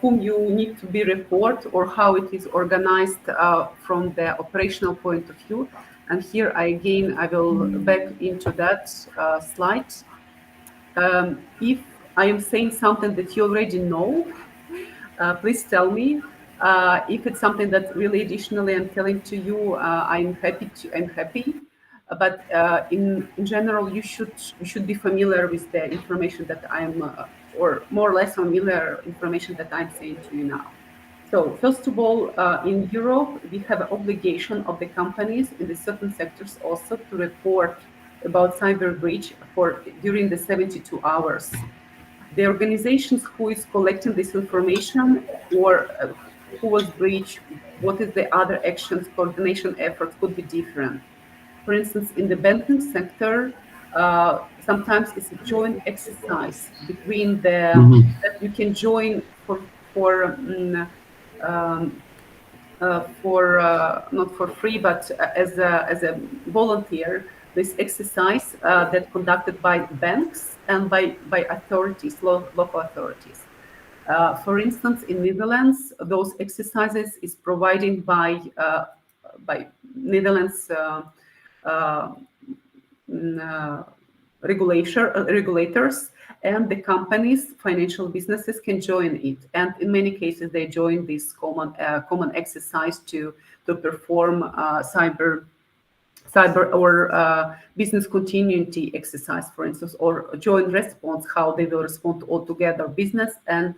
whom you need to be report or how it is organized from the operational point of view. And here I will back into that slide. If I am saying something that you already know, please tell me. If it's something that really additionally I'm telling to you, I'm happy. But in general, you should be familiar with the information that I'm, or more or less familiar information that I'm saying to you now. So first of all, in Europe, we have an obligation of the companies in the certain sectors also to report about cyber breach during the 72 hours. The organizations who is collecting this information or who was breached, what is the other actions, coordination efforts could be different. For instance, in the banking sector, sometimes it's a joint exercise between that you can join not for free, but as a volunteer, this exercise that conducted by banks and by authorities, local authorities. For instance, in Netherlands, those exercises is provided by Netherlands regulators, and the companies, financial businesses can join it. And in many cases, they join this common exercise to perform cyber or business continuity exercise, for instance, or joint response, how they will respond all together, business and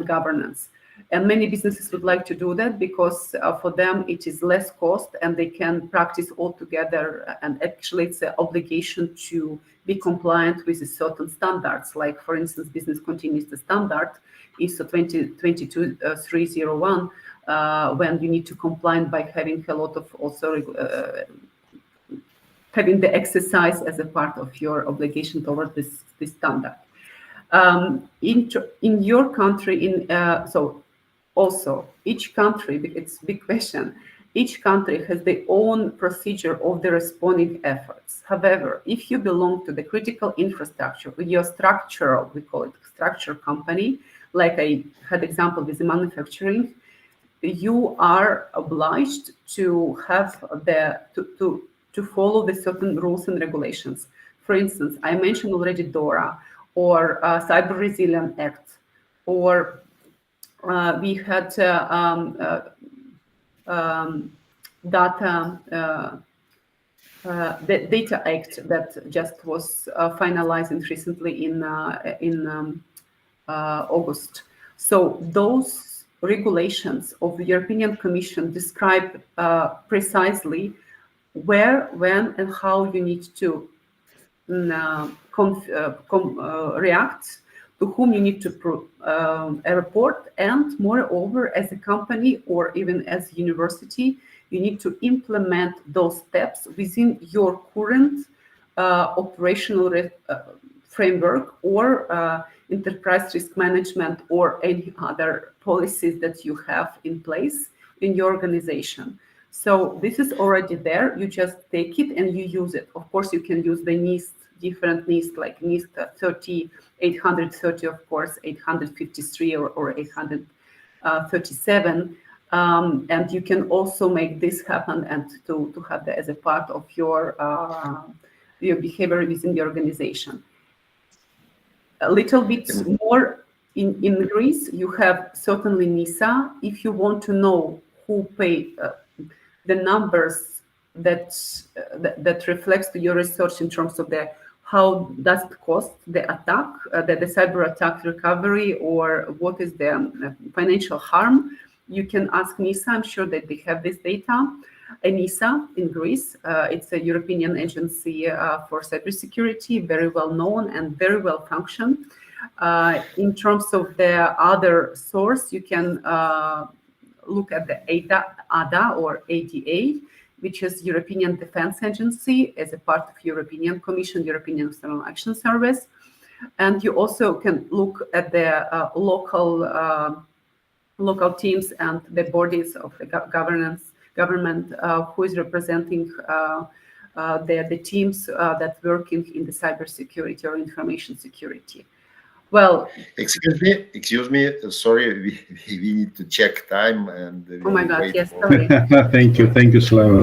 governance. And many businesses would like to do that because for them it is less cost and they can practice all together. And actually it's an obligation to be compliant with certain standards. Like for instance, business continuity standard ISO 22301, when you need to comply by having a lot of also having the exercise as a part of your obligation toward this standard. In your country, also, each country, it's a big question, each country has their own procedure of the responding efforts. However, if you belong to the critical infrastructure, your structural, we call it structure company, like I had example with the manufacturing, you are obliged to have to follow the certain rules and regulations. For instance, I mentioned already DORA or Cyber Resilience Act, or we had the Data Act that just was finalized recently in August. So those regulations of the European Commission describe precisely where, when, and how you need to react, to whom you need to report, and moreover, as a company or even as a university, you need to implement those steps within your current operational framework or enterprise risk management or any other policies that you have in place in your organization. So this is already there. You just take it and you use it. Of course, you can use the NIST, different NIST, like NIST 30, 830, of course, 853 or 837. And you can also make this happen and to have that as a part of your behavior within the organization. A little bit more in Greece, you have certainly NISA. If you want to know who pay the numbers that reflects to your research in terms of the how does it cost the attack, the cyber attack recovery, or what is the financial harm, you can ask NISA. I'm sure that they have this data. NISA in Greece, it's a European agency for cybersecurity, very well known and very well functioned. In terms of the other source, you can look at the ADA or ADA, which is European Defense Agency as a part of European Commission, European External Action Service. And you also can look at the local teams and the bodies of the government who is representing the teams that working in the cybersecurity or information security. Well, excuse me. Sorry, we need to check time and. Oh my God! Yes, sorry. Thank you, Slava.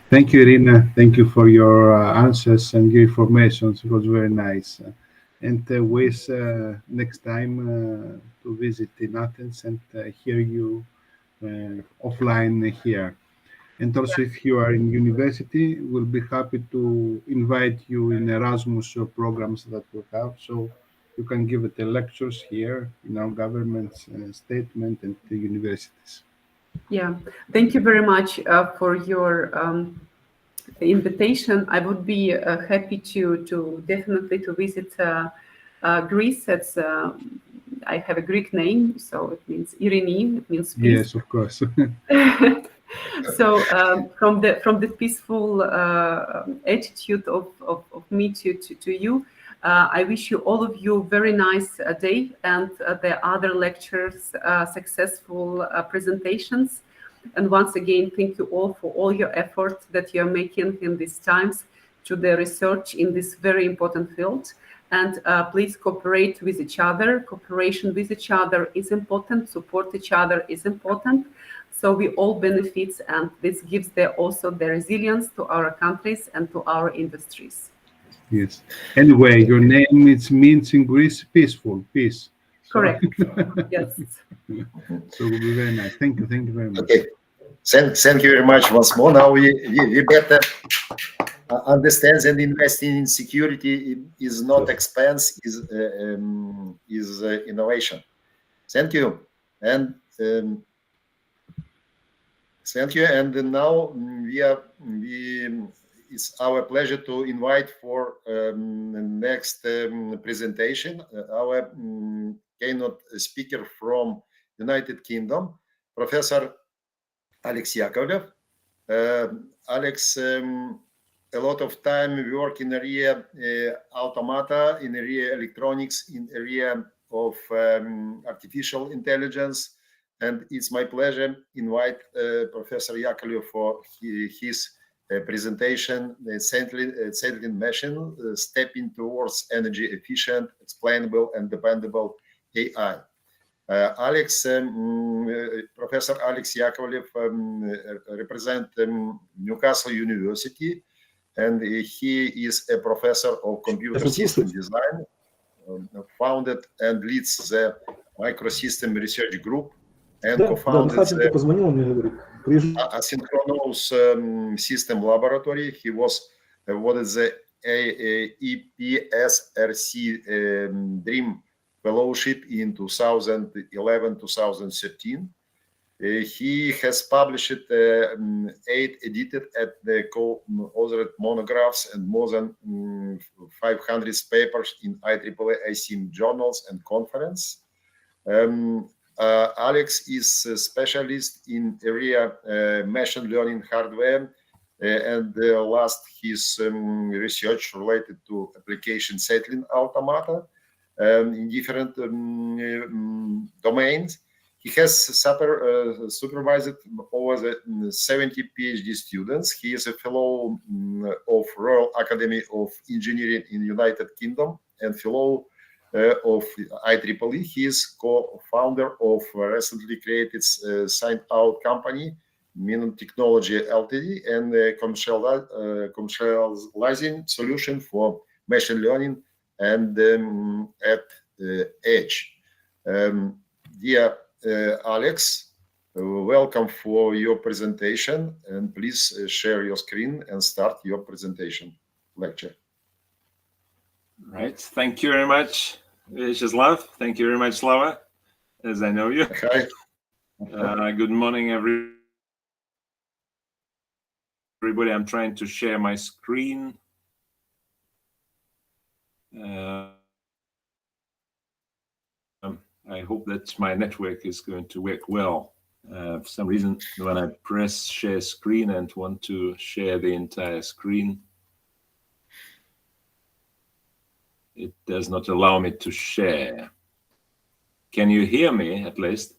Thank you, Irina. Thank you for your answers and your information. It was very nice. And wish next time to visit in Athens and hear you offline here. And also, if you are in university, we'll be happy to invite you in Erasmus programs that we have. So you can give it lectures here in our government's statement and the universities. Yeah, thank you very much for your invitation. I would be happy to definitely to visit Greece. It's I have a Greek name, so it means Irini. It means peace. Yes, of course. So from the peaceful attitude of me to you, I wish you all of you very nice day and the other lectures successful presentations. And once again, thank you all for all your efforts that you're making in these times to the research in this very important field. And please cooperate with each other. Cooperation with each other is important. Support each other is important. So we all benefit, and this gives also the resilience to our countries and to our industries. Yes. Anyway, your name means in Greece peaceful, peace. Correct. Yes. So it will be very nice. Thank you very much. Okay. Thank you very much once more. Now we better understand that investing in security is not expense, is innovation. Thank you. And thank you. And now it's our pleasure to invite for next presentation our keynote speaker from United Kingdom, Professor Alex Yakovlev. Alex, a lot of time work in area Automata, in area electronics, in area of artificial intelligence, and it's my pleasure invite Professor Yakovlev for his presentation, settling machine, stepping towards energy efficient, explainable, and dependable AI. Professor Alex Yakovlev represents Newcastle University, and he is a professor of computer system design, founded and leads the Microsystem Research Group, and co-founded the Asynchronous System Laboratory. He was awarded the EPSRC Dream Fellowship in 2011-2013. He has published 8 edited at the co-authored monographs and more than 500 papers in IEEE ICM journals and conference. Alex is a specialist in area machine learning hardware, and last his research related to application settling automata in different domains. He has supervised over 70 PhD students. He is a fellow of Royal Academy of Engineering in United Kingdom and fellow of IEEE. He is co-founder of recently created signed out company, Minimum Technology Ltd, and commercializing solution for machine learning and at edge. Dear Alex, welcome for your presentation, and please share your screen and start your presentation lecture. Right. Thank you very much, Vyacheslav. Thank you very much, Slava, as I know you. Hi. Good morning, everybody. I'm trying to share my screen. I hope that my network is going to work well. For some reason, when I press share screen and want to share the entire screen, it does not allow me to share. Can you hear me at least?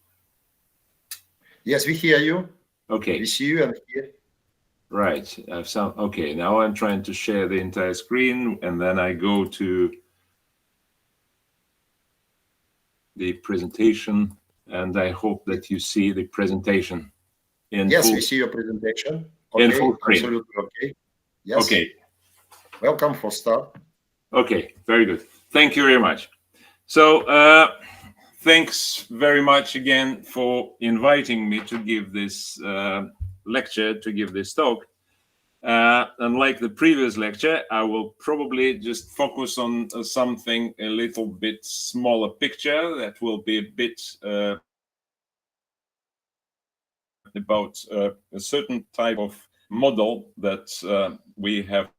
Yes, we hear you. Okay. We see you and hear. Right. Okay, now I'm trying to share the entire screen, and then I go to the presentation, and I hope that you see the presentation in yes, full. We see your presentation. Okay, in full screen. Absolutely okay. Yes. Okay. Welcome for start. Okay, very good. Thank you very much. So thanks very much again for inviting me to give this lecture, to give this talk. Unlike the previous lecture, I will probably just focus on something a little bit smaller picture that will be a bit about a certain type of model that we have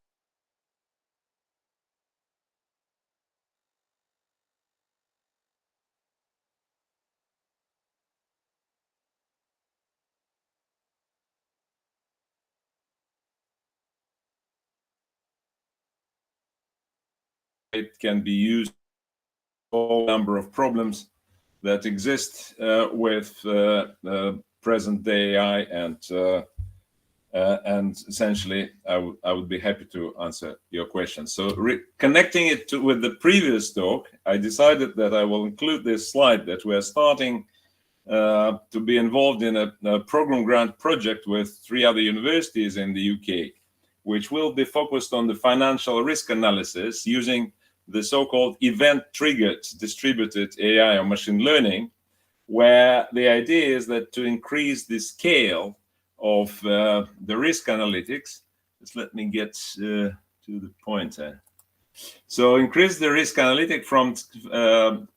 it can be used for a number of problems that exist with present day AI, and essentially I would be happy to answer your questions. So connecting it with the previous talk, I decided that I will include this slide that we are starting to be involved in a program grant project with 3 other universities in the UK, which will be focused on the financial risk analysis using the so-called event-triggered distributed AI or machine learning, where the idea is that to increase the scale of the risk analytics, just let me get to the point. So increase the risk analytic from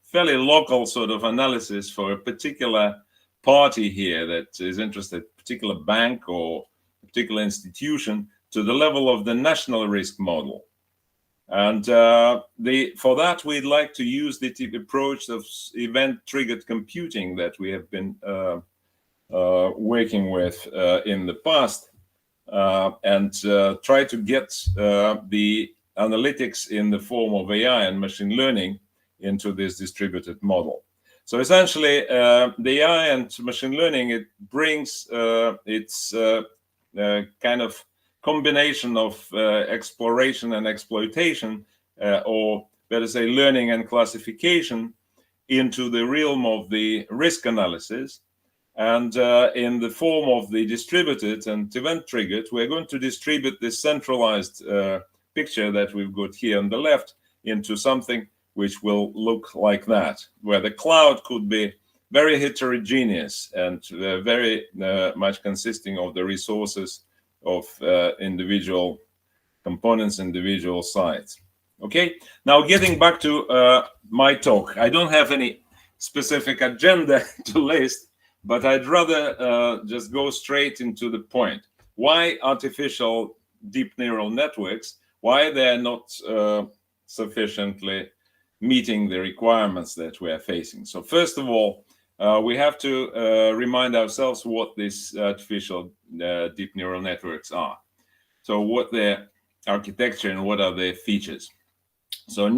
fairly local sort of analysis for a particular party here that is interested, a particular bank or a particular institution, to the level of the national risk model. And for that, we'd like to use the approach of event-triggered computing that we have been working with in the past, and try to get the analytics in the form of AI and machine learning into this distributed model. So essentially, the AI and machine learning, it brings its kind of combination of exploration and exploitation, or better say learning and classification, into the realm of the risk analysis. And in the form of the distributed and event-triggered, we're going to distribute this centralized picture that we've got here on the left into something which will look like that, where the cloud could be very heterogeneous and very much consisting of the resources of individual components, individual sites. Okay, now getting back to my talk, I don't have any specific agenda to list, but I'd rather just go straight into the point. Why artificial deep neural networks? Why they're not sufficiently meeting the requirements that we are facing? So first of all, we have to remind ourselves what these artificial deep neural networks are. So what their architecture and what are their features. So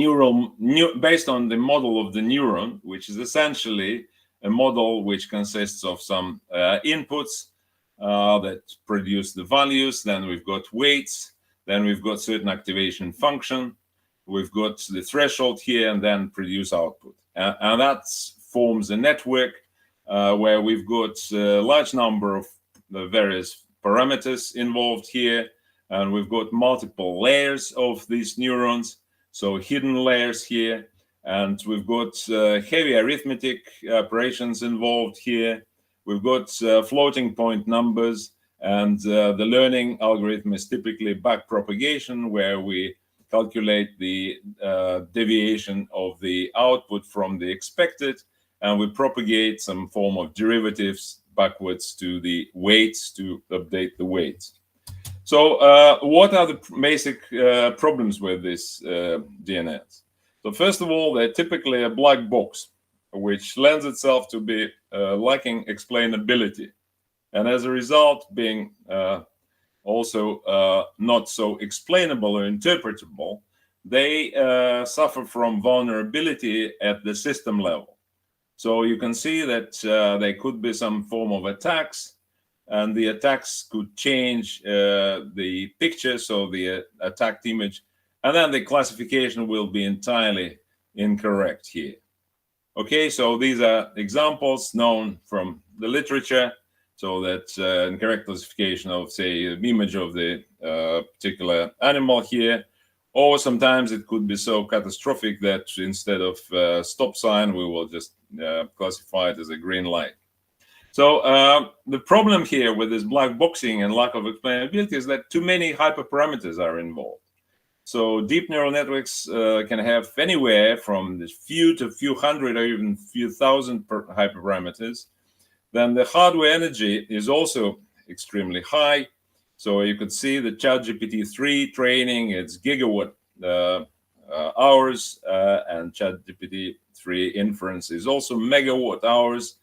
based on the model of the neuron, which is essentially a model which consists of some inputs that produce the values. Then we've got weights. Then we've got certain activation function. We've got the threshold here, and then produce output. And that forms a network where we've got a large number of the various parameters involved here. And we've got multiple layers of these neurons, so hidden layers here. And we've got heavy arithmetic operations involved here. We've got floating point numbers, and the learning algorithm is typically backpropagation, where we calculate the deviation of the output from the expected, and we propagate some form of derivatives backwards to the weights to update the weights. So what are the basic problems with this DNS? So first of all, they're typically a black box, which lends itself to be lacking explainability. And as a result, being also not so explainable or interpretable, they suffer from vulnerability at the system level. So you can see that there could be some form of attacks, and the attacks could change the picture, so the attacked image, and then the classification will be entirely incorrect here. Okay, so these are examples known from the literature, so that incorrect classification of, say, an image of the particular animal here, or sometimes it could be so catastrophic that instead of stop sign, we will just classify it as a green light. So the problem here with this black boxing and lack of explainability is that too many hyperparameters are involved. So deep neural networks can have anywhere from this few to few hundred or even few thousand hyperparameters. Then the hardware energy is also extremely high. So you could see the ChatGPT-3 training, it's gigawatt hours, and ChatGPT-3 inference is also megawatt hours.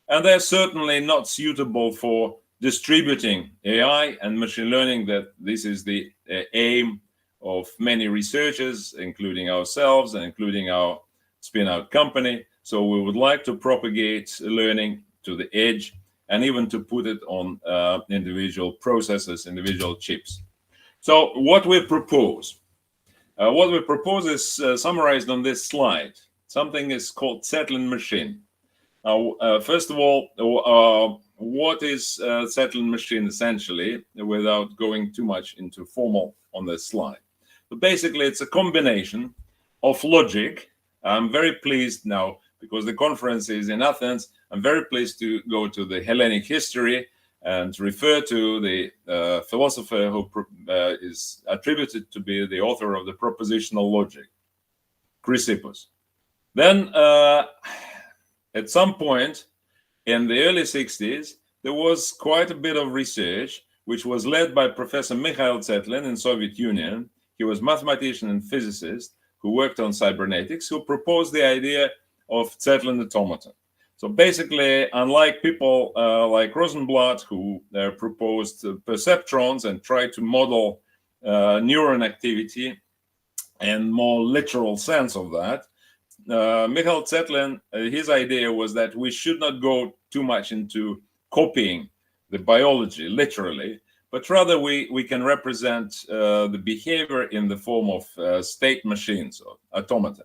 And they're certainly not suitable for distributing AI and machine learning. That this is the aim of many researchers, including ourselves and including our spin-out company. So we would like to propagate learning to the edge and even to put it on individual processors, individual chips. So what we propose is summarized on this slide. Something is called settling machine. First of all, what is settling machine essentially, without going too much into formal on this slide? But basically, it's a combination of logic. I'm very pleased now, because the conference is in Athens, I'm very pleased to go to the Hellenic history and refer to the philosopher who is attributed to be the author of the propositional logic, Chrysippus. Then, at some point in the early 60s, there was quite a bit of research, which was led by Professor Mikhail Tsetlin in Soviet Union. He was a mathematician and physicist who worked on cybernetics, who proposed the idea of Tsetlin automata. So basically, unlike people like Rosenblatt, who proposed perceptrons and tried to model neuron activity and more literal sense of that, Mikhail Tsetlin, his idea was that we should not go too much into copying the biology literally, but rather we can represent the behavior in the form of state machines or automata.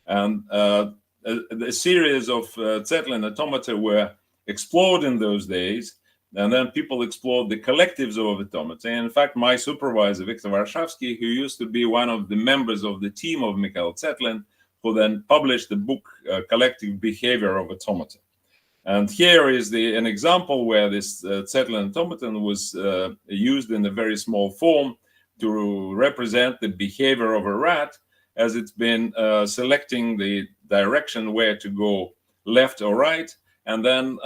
And a series of Tsetlin automata were explored in those days, and then people explored the collectives of automata. And in fact, my supervisor, Viktor Warshawski, who used to be one of the members of the team of Mikhail Tsetlin, who then published the book Collective Behavior of Automata. And here is an example where this Tsetlin automaton was used in a very small form to represent the behavior of a rat, as it's been selecting the direction where to go, left or right. And then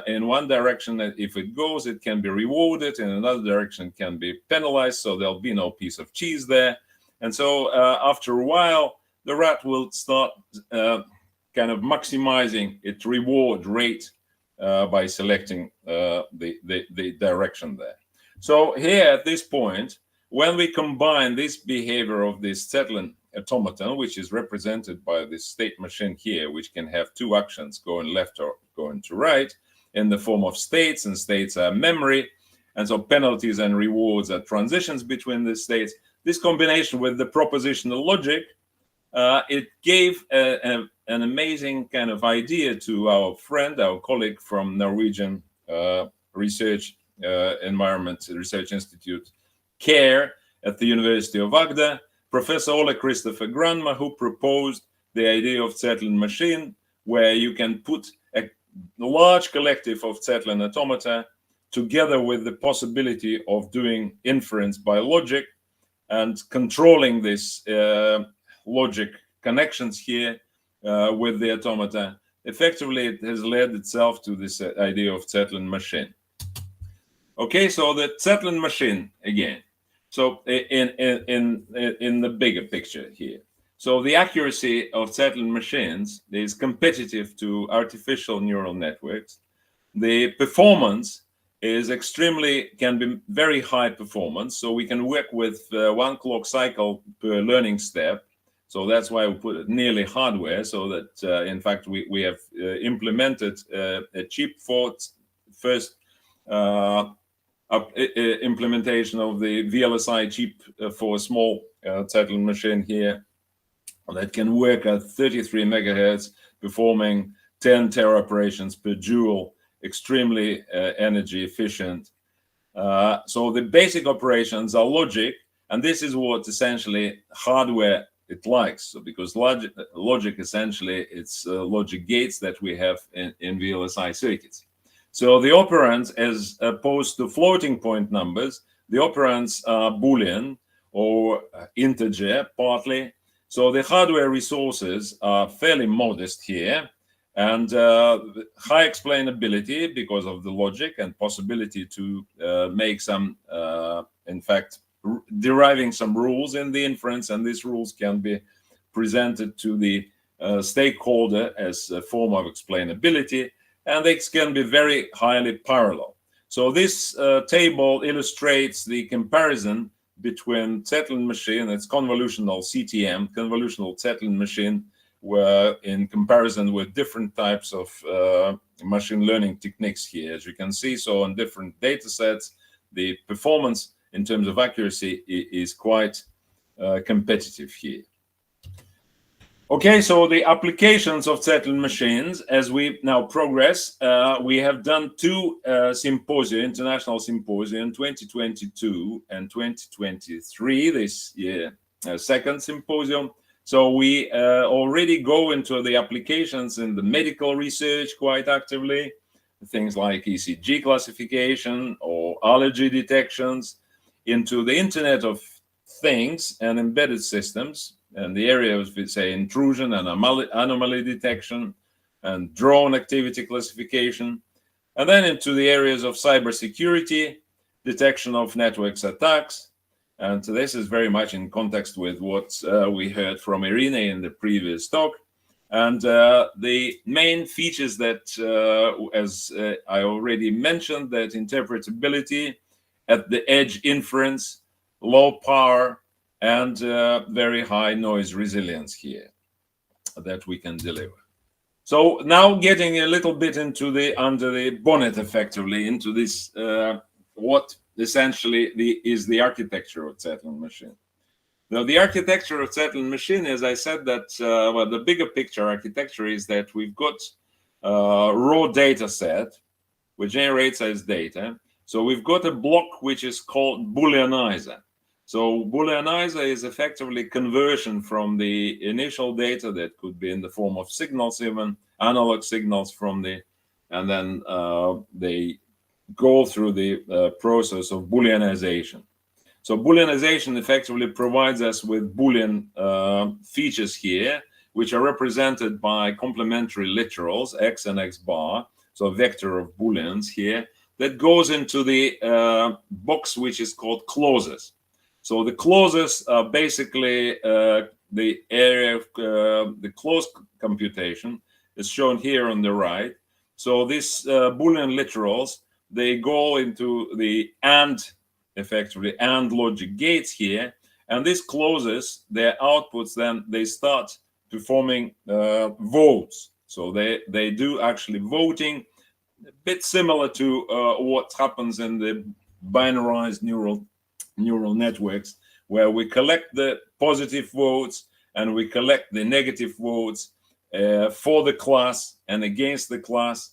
in one direction, if it goes, it can be rewarded. In another direction, it can be penalized. So there'll be no piece of cheese there. And so after a while, the rat will start kind of maximizing its reward rate by selecting the direction there. So here at this point, when we combine this behavior of this Tsetlin automaton, which is represented by this state machine here, which can have two actions going left or going to right in the form of states, and states are memory. And so penalties and rewards are transitions between the states. This combination with the propositional logic, it gave an amazing kind of idea to our friend, our colleague from Norwegian Research Environment Research Institute, CARE, at the University of Agder, Professor Ole Christopher Granma, who proposed the idea of Zetlin machine, where you can put a large collective of Zetlin automata together with the possibility of doing inference by logic and controlling this logic connections here with the automata. Effectively, it has led itself to this idea of Zetlin machine. Okay, so the Zetlin machine again. So in the bigger picture here. So the accuracy of Zetlin machines is competitive to artificial neural networks. The performance is can be very high performance. So we can work with 1 clock cycle per learning step. So that's why we put it nearly hardware, so that in fact we have implemented a chip for first implementation of the VLSI chip for a small Zetlin machine here that can work at 33 megahertz, performing 10 tera operations per joule, extremely energy efficient. So the basic operations are logic, and this is what essentially hardware it likes. So because logic essentially it's logic gates that we have in VLSI circuits. So the operands, as opposed to floating point numbers, the operands are Boolean or integer partly. So the hardware resources are fairly modest here, and high explainability because of the logic and possibility to make some, in fact, deriving some rules in the inference, and these rules can be presented to the stakeholder as a form of explainability, and they can be very highly parallel. So this table illustrates the comparison between Zetlin machine, it's convolutional CTM, convolutional Zetlin machine, where in comparison with different types of machine learning techniques here, as you can see. So on different data sets, the performance in terms of accuracy is quite competitive here. Okay, so the applications of Zetlin machines, as we now progress, we have done two symposia, international symposia in 2022 and 2023, this year, second symposium. So we already go into the applications in the medical research quite actively, things like ECG classification or allergy detections, into the Internet of Things and embedded systems, and the area of, say, intrusion and anomaly detection and drone activity classification, and then into the areas of cybersecurity, detection of networks attacks. And this is very much in context with what we heard from Irina in the previous talk. And the main features that, as I already mentioned, that interpretability, at the edge inference, low power, and very high noise resilience here that we can deliver. So now getting a little bit into the under the bonnet, effectively, into this what essentially is the architecture of Zetlin machine. Now, the architecture of Zetlin machine, as I said, that well, the bigger picture architecture is that we've got raw data set which generates as data. So we've got a block which is called Booleanizer. So Booleanizer is effectively conversion from the initial data that could be in the form of signals, even analog signals from the, and then they go through the process of Booleanization. So Booleanization effectively provides us with Boolean features here, which are represented by complementary literals, x and x bar, so a vector of Booleans here, that goes into the box which is called clauses. So the clauses are basically the area of the clause computation is shown here on the right. So these Boolean literals, they go into the AND, effectively AND logic gates here, And this closes their outputs, then they start performing votes. So they do actually voting, a bit similar to what happens in the binarized neural networks, where we collect the positive votes and we collect the negative votes for the class and against the class.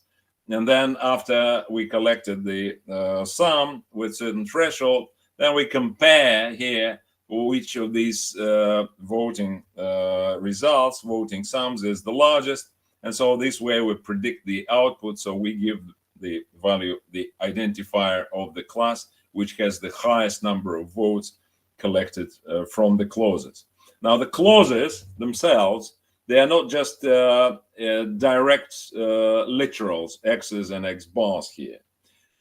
And then after we collected the sum with certain threshold, then we compare here which of these voting results, voting sums is the largest. And so this way we predict the output. So we give the value, the identifier of the class, which has the highest number of votes collected from the clauses. Now the clauses themselves, they are not just direct literals, x's and x bars here.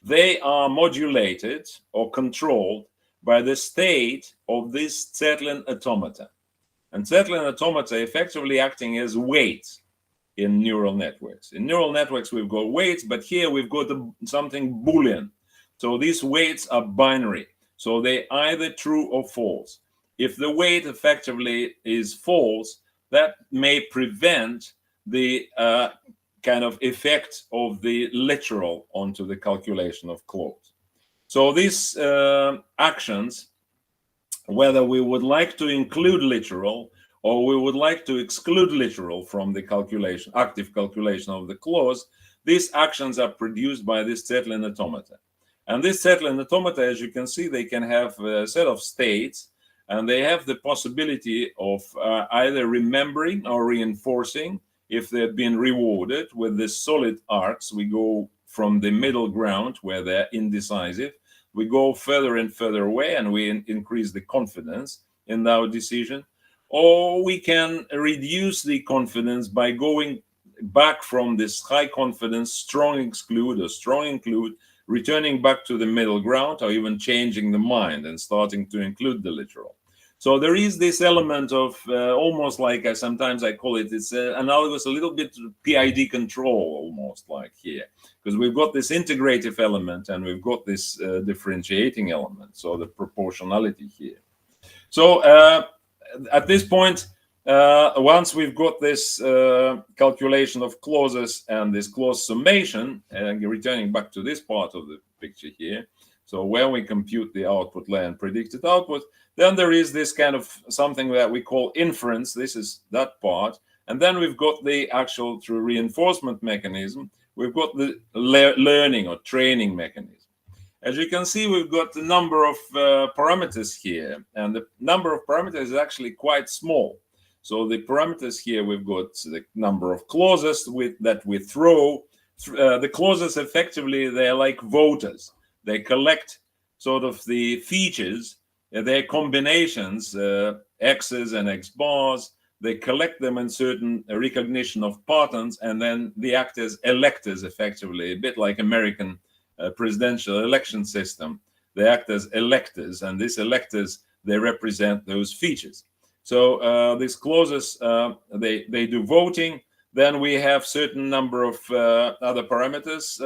They are modulated or controlled by the state of this settling automata. And settling automata effectively acting as weights in neural networks. In neural networks, we've got weights, but here we've got something Boolean. So these weights are binary. So they're either true or false. If the weight effectively is false, that may prevent the kind of effect of the literal onto the calculation of clause. So these actions, whether we would like to include literal or we would like to exclude literal from the calculation, active calculation of the clause, these actions are produced by this settling automata. And this settling automata, as you can see, they can have a set of states, and they have the possibility of either remembering or reinforcing if they've been rewarded with the solid arcs. We go from the middle ground where they're indecisive. We go further and further away, and we increase the confidence in our decision. Or we can reduce the confidence by going back from this high confidence, strong exclude or strong include, returning back to the middle ground, or even changing the mind and starting to include the literal. So there is this element of almost like, sometimes I call it, it's analogous a little bit to PID control, almost like here, because we've got this integrative element and we've got this differentiating element, so the proportionality here. So at this point, once we've got this calculation of clauses and this clause summation, and returning back to this part of the picture here, so when we compute the output layer and predicted output, then there is this kind of something that we call inference. This is that part. And then we've got the actual, through reinforcement mechanism, we've got the learning or training mechanism. As you can see, we've got a number of parameters here, and the number of parameters is actually quite small. So the parameters here, we've got the number of clauses that we throw. The clauses effectively, they're like voters. They collect sort of the features, their combinations, x's and x bars. They collect them in certain recognition of patterns, and then they act as electors effectively, a bit like American presidential election system. They act as electors, and these electors, they represent those features. So these clauses, they do voting. Then we have certain number of other parameters.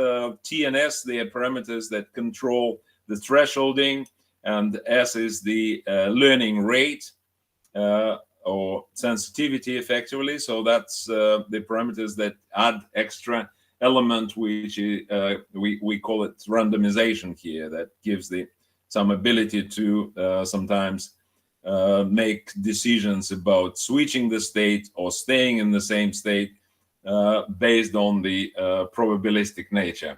T and S, they are parameters that control the thresholding, and S is the learning rate or sensitivity effectively. So that's the parameters that add extra element, which we call it randomization here, that gives some ability to sometimes make decisions about switching the state or staying in the same state based on the probabilistic nature.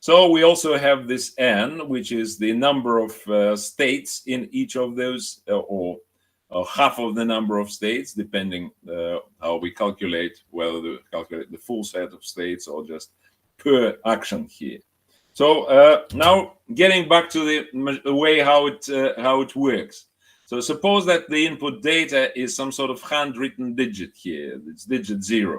So we also have this N, which is the number of states in each of those, or half of the number of states, depending how we calculate, whether we calculate the full set of states or just per action here. So now getting back to the way how it works. So suppose that the input data is some sort of handwritten digit here. It's digit 0.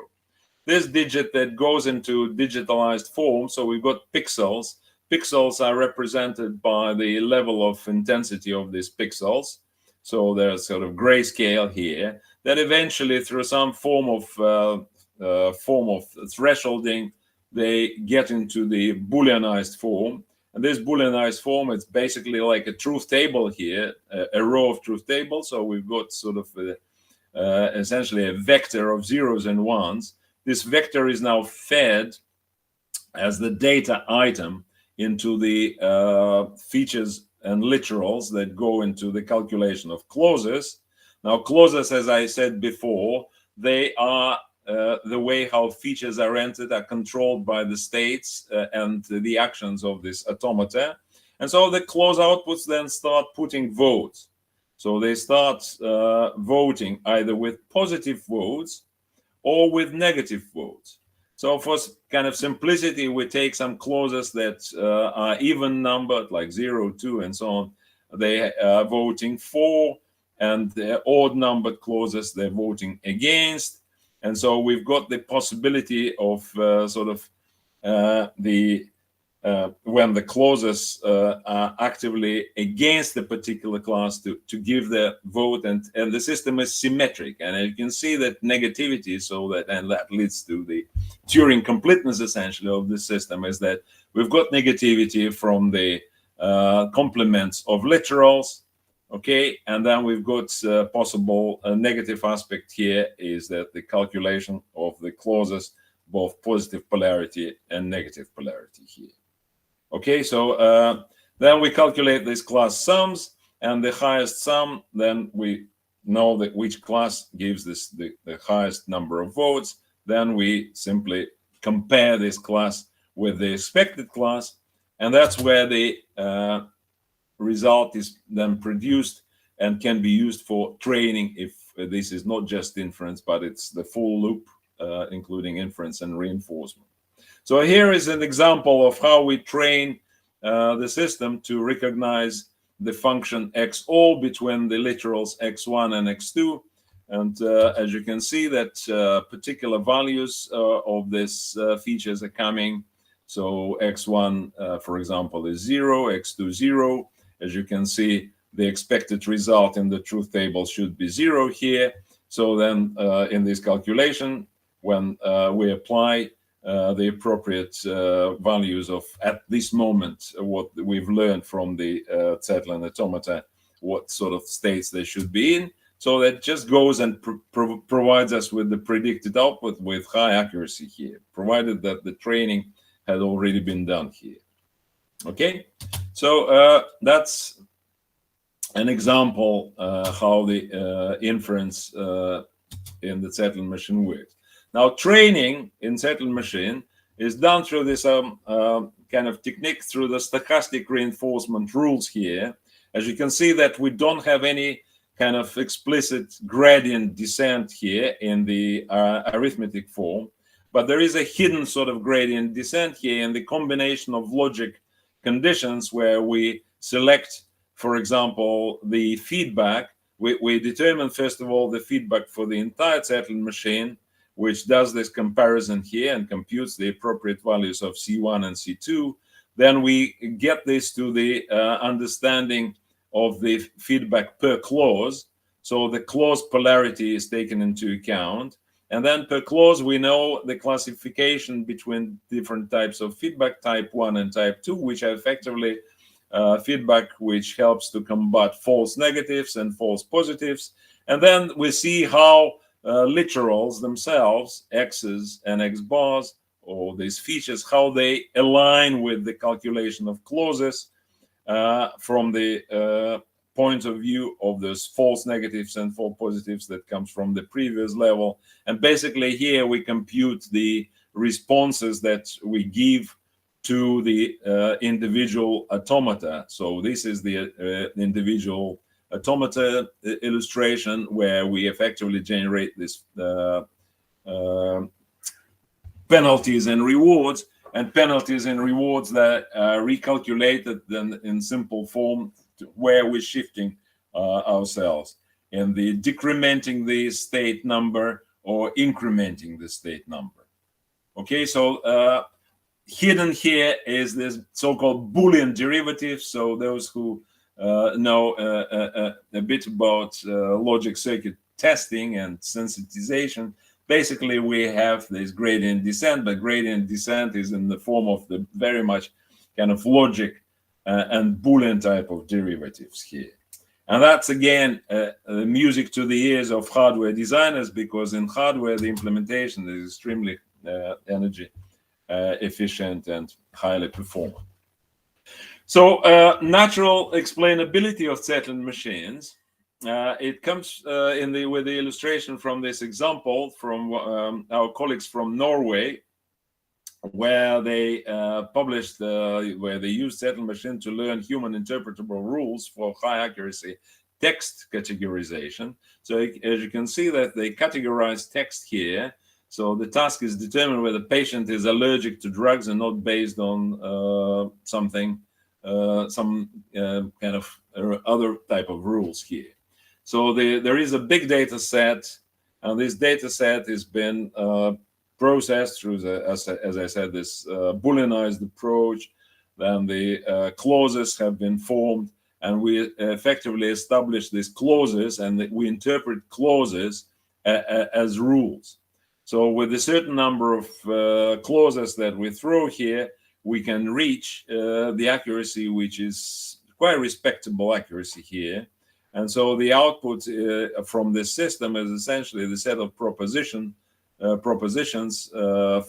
This digit that goes into digitalized form. So we've got pixels. Pixels are represented by the level of intensity of these pixels. So there's sort of grayscale here that eventually, through some form of thresholding, they get into the Booleanized form. And this Booleanized form, it's basically like a truth table here, a row of truth tables. So we've got sort of essentially a vector of zeros and ones. This vector is now fed as the data item into the features and literals that go into the calculation of clauses. Now, clauses, as I said before, they are the way how features are entered are controlled by the states and the actions of this automata. And so the clause outputs then start putting votes. So they start voting either with positive votes or with negative votes. So for kind of simplicity, we take some clauses that are even numbered, like 0, 2, and so on. They are voting for, and the odd numbered clauses they're voting against. And so we've got the possibility of when the clauses are actively against the particular class to give their vote, and the system is symmetric. And you can see that negativity, and that leads to the Turing completeness essentially of the system, is that we've got negativity from the complements of literals. Okay, and then we've got possible negative aspect here is that the calculation of the clauses, both positive polarity and negative polarity here. Okay, so then we calculate these class sums, and the highest sum, then we know that which class gives this the highest number of votes. Then we simply compare this class with the expected class, and that's where the result is then produced and can be used for training if this is not just inference, but it's the full loop, including inference and reinforcement. So here is an example of how we train the system to recognize the function xall between the literals x1 and x2. And as you can see that particular values of these features are coming. So x1, for example, is 0, x2 0. As you can see, the expected result in the truth table should be 0 here. So then in this calculation, when we apply the appropriate values of, at this moment, what we've learned from the Zettel and Automata, what sort of states they should be in. So that just goes and provides us with the predicted output with high accuracy here, provided that the training had already been done here. Okay, so that's an example how the inference in the Zettel machine works. Now, training in Zettel machine is done through this kind of technique, through the stochastic reinforcement rules here. As you can see that we don't have any kind of explicit gradient descent here in the arithmetic form, but there is a hidden sort of gradient descent here in the combination of logic conditions where we select, for example, the feedback. We determine, first of all, the feedback for the entire Zettel machine, which does this comparison here and computes the appropriate values of C1 and C2. Then we get this to the understanding of the feedback per clause. So the clause polarity is taken into account. And then per clause, we know the classification between different types of feedback, type 1 and type 2, which are effectively feedback which helps to combat false negatives and false positives. And then we see how literals themselves, x's and x bars, or these features, how they align with the calculation of clauses from the point of view of those false negatives and false positives that comes from the previous level. And basically here we compute the responses that we give to the individual automata. So this is the individual automata illustration where we effectively generate this penalties and rewards, and penalties and rewards that are recalculated then in simple form to where we're shifting ourselves in the decrementing the state number or incrementing the state number. Okay, so hidden here is this so-called Boolean derivative. So those who know a bit about logic circuit testing and sensitization, basically we have this gradient descent, but gradient descent is in the form of the very much kind of logic and Boolean type of derivatives here. And that's again music to the ears of hardware designers, because in hardware the implementation is extremely energy efficient and highly performant. So natural explainability of Zetland machines. It comes with the illustration from this example from our colleagues from Norway, where they published, where they used Zetland machine to learn human interpretable rules for high accuracy text categorization. So as you can see that they categorize text here. So the task is determined whether the patient is allergic to drugs and not based on some kind of other type of rules here. So there is a big data set, and this data set has been processed through as I said, this Booleanized approach. Then the clauses have been formed, and we effectively establish these clauses, and we interpret clauses as rules. So with a certain number of clauses that we throw here, we can reach the accuracy, which is quite respectable accuracy here. And so the output from this system is essentially the set of propositions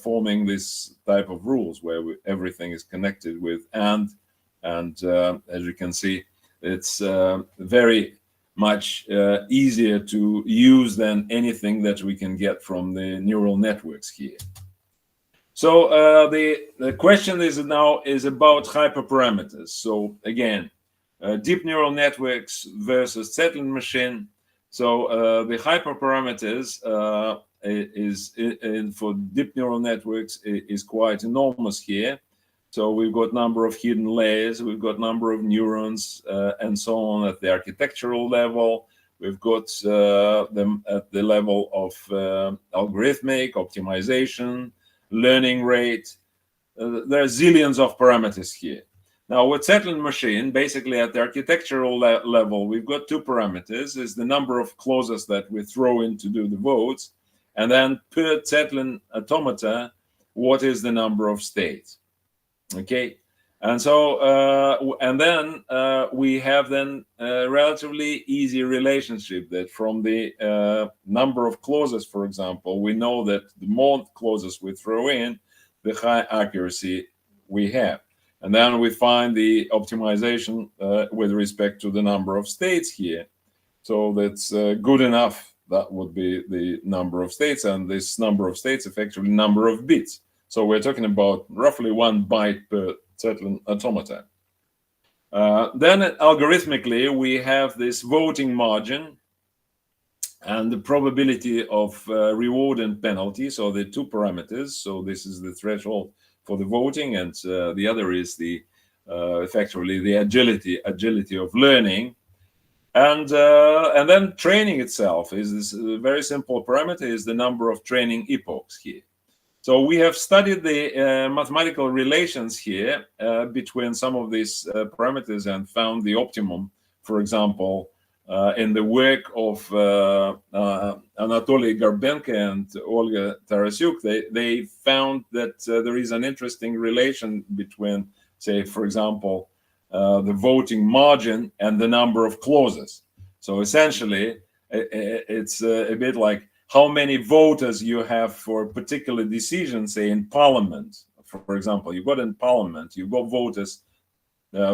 forming this type of rules, where everything is connected with and as you can see, it's very much easier to use than anything that we can get from the neural networks here. So the question is now about hyperparameters. So again, deep neural networks versus Zetland machine. So the hyperparameters for deep neural networks is quite enormous here. So we've got number of hidden layers, we've got number of neurons, and so on at the architectural level. We've got them at the level of algorithmic optimization, learning rate. There are zillions of parameters here. Now with Zetland machine, basically at the architectural level, we've got two parameters: is the number of clauses that we throw in to do the votes, and then per Zetland automata, what is the number of states? Okay, and so and then we have then a relatively easy relationship that from the number of clauses, for example, we know that the more clauses we throw in, the high accuracy we have. And then we find the optimization with respect to the number of states here. So that's good enough. That would be the number of states, and this number of states effectively number of bits. So we're talking about roughly 1 byte per Zetland automata. Then algorithmically, we have this voting margin and the probability of reward and penalty. So the two parameters. So this is the threshold for the voting, and the other is the effectively the agility of learning. And then training itself is this very simple parameter, is the number of training epochs here. So we have studied the mathematical relations here between some of these parameters and found the optimum. For example, in the work of Anatoly Gorbenko and Olga Tarasyuk, they found that there is an interesting relation between, say, for example, the voting margin and the number of clauses. So essentially, it's a bit like how many voters you have for a particular decision, say in parliament. For example, you've got in parliament, you've got voters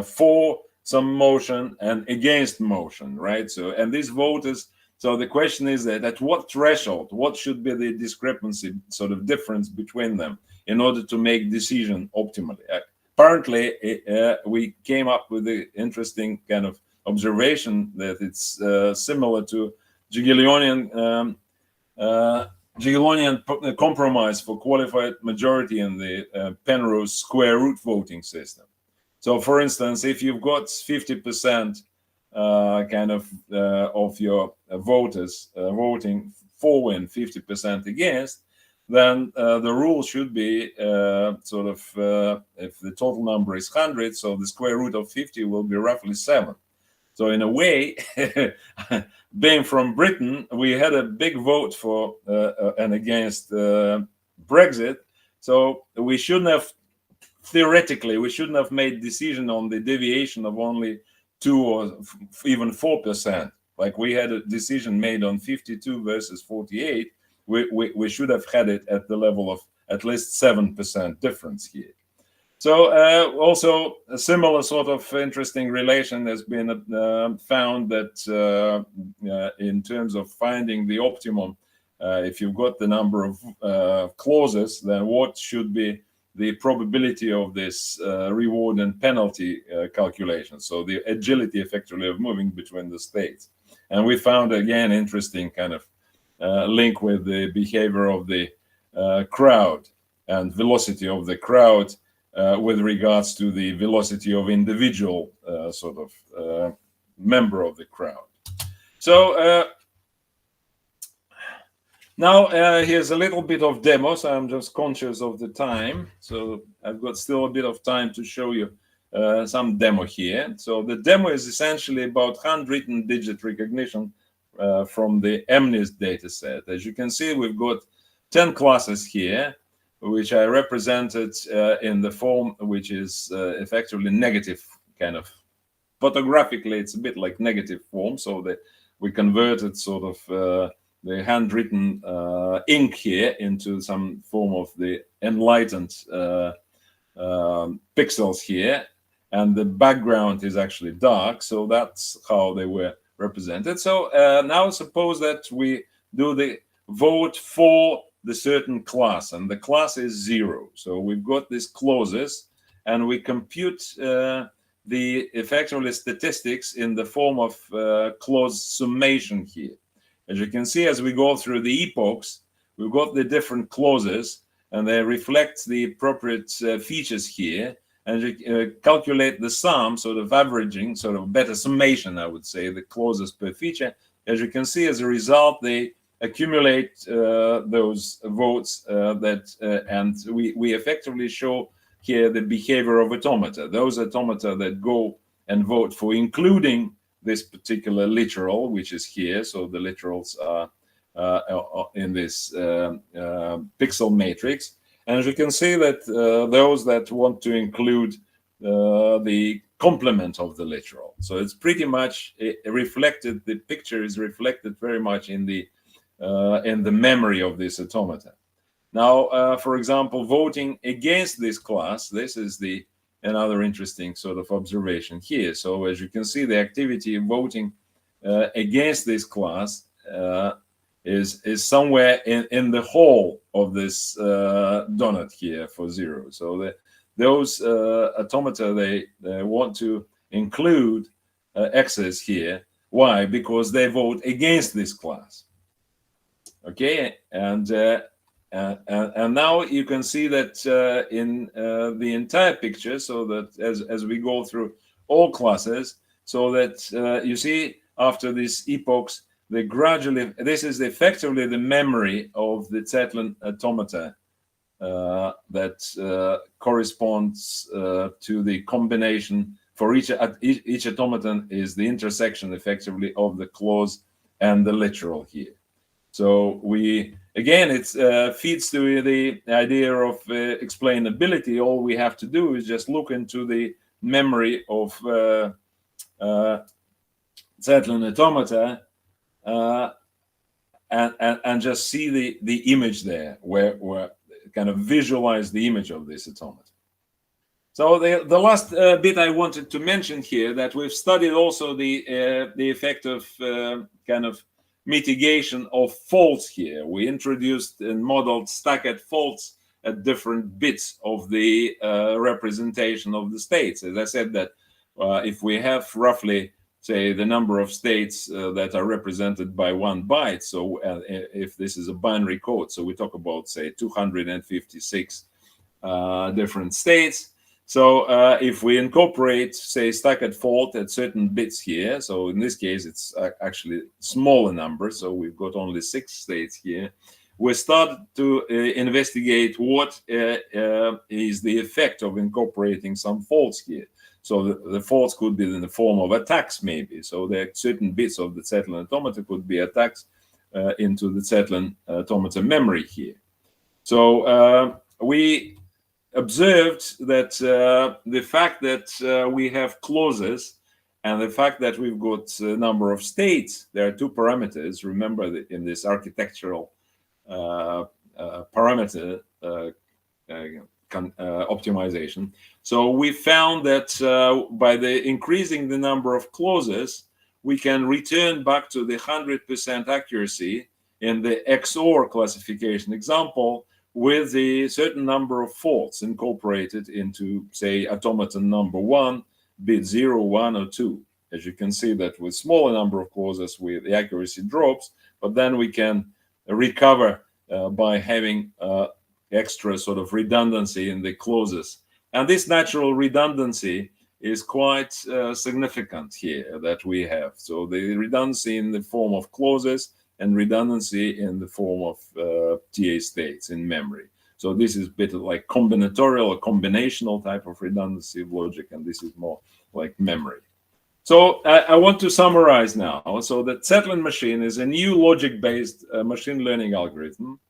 for some motion and against motion, right? So, and these voters, so the question is that at what threshold, what should be the discrepancy, sort of difference between them in order to make decision optimally? Apparently, we came up with the interesting kind of observation that it's similar to Jagiellonian compromise for qualified majority in the Penrose square root voting system. So, for instance, if you've got 50% of your voters voting for and 50% against, then the rule should be if the total number is 100, so the square root of 50 will be roughly 7. So in a way, being from Britain, we had a big vote for and against Brexit. So we shouldn't have theoretically, we shouldn't have made decision on the deviation of only 2 or even 4%. Like we had a decision made on 52 versus 48. We should have had it at the level of at least 7% difference here. So also a similar sort of interesting relation has been found that in terms of finding the optimum, if you've got the number of clauses, then what should be the probability of this reward and penalty calculation? So the agility effectively of moving between the states. And we found, again, interesting kind of link with the behavior of the crowd and velocity of the crowd with regards to the velocity of individual sort of member of the crowd. So now here's a little bit of demo. So I'm just conscious of the time. So I've got still a bit of time to show you some demo here. So the demo is essentially about handwritten digit recognition from the MNIST dataset. As you can see, we've got 10 classes here, which I represented in the form which is effectively negative kind of. Photographically, it's a bit like negative form, so that we converted sort of the handwritten ink here into some form of the enlightened pixels here, and the background is actually dark, so that's how they were represented. So now suppose that we do the vote for the certain class, and the class is 0. So we've got these clauses, and we compute the effectively statistics in the form of clause summation here. As you can see, as we go through the epochs, we've got the different clauses, and they reflect the appropriate features here, and you calculate the sum, sort of averaging, sort of better summation, I would say, the clauses per feature. As you can see, as a result, they accumulate those votes and we effectively show here the behavior of automata. Those automata that go and vote for including this particular literal, which is here. So the literals are in this pixel matrix. And as you can see that those that want to include the complement of the literal. So it's pretty much reflected, the picture is reflected very much in the memory of this automata. Now, for example, voting against this class, this is another interesting sort of observation here. So as you can see, the activity of voting against this class is somewhere in the whole of this donut here for 0. So those automata, they want to include X's here. Why? Because they vote against this class. Okay, and now you can see that in the entire picture, so that as we go through all classes, so that you see after these epochs, they gradually, this is effectively the memory of the Zetlin automata that corresponds to the combination for each automaton is the intersection effectively of the clause and the literal here. So again, it feeds to the idea of explainability. All we have to do is just look into the memory of Zetlin automata and just see the image there, where kind of visualize the image of this automata. So the last bit I wanted to mention here, that we've studied also the effect of kind of mitigation of faults here. We introduced and modeled stacked faults at different bits of the representation of the states. As I said, that if we have roughly, say, the number of states that are represented by 1 byte, so if this is a binary code, so we talk about, say, 256 different states. So if we incorporate, say, stacked fault at certain bits here, so in this case, it's actually smaller numbers, so we've got only 6 states here, we start to investigate what is the effect of incorporating some faults here. So the faults could be in the form of attacks, maybe. So there are certain bits of the Zetlin automata could be attacks into the Zetlin automata memory here. So we observed that the fact that we have clauses and the fact that we've got a number of states, there are two parameters. Remember that in this architectural parameter optimization. So we found that by increasing the number of clauses, we can return back to the 100% accuracy in the XOR classification example with a certain number of faults incorporated into, say, automaton number 1, bit 0, 1, or 2. As you can see that with smaller number of clauses, the accuracy drops, but then we can recover by having extra sort of redundancy in the clauses. And this natural redundancy is quite significant here that we have. So the redundancy in the form of clauses and redundancy in the form of TA states in memory. So this is a bit like combinatorial or combinational type of redundancy of logic, and this is more like memory. So I want to summarize now. So the Zetlin machine is a new logic-based machine learning algorithm.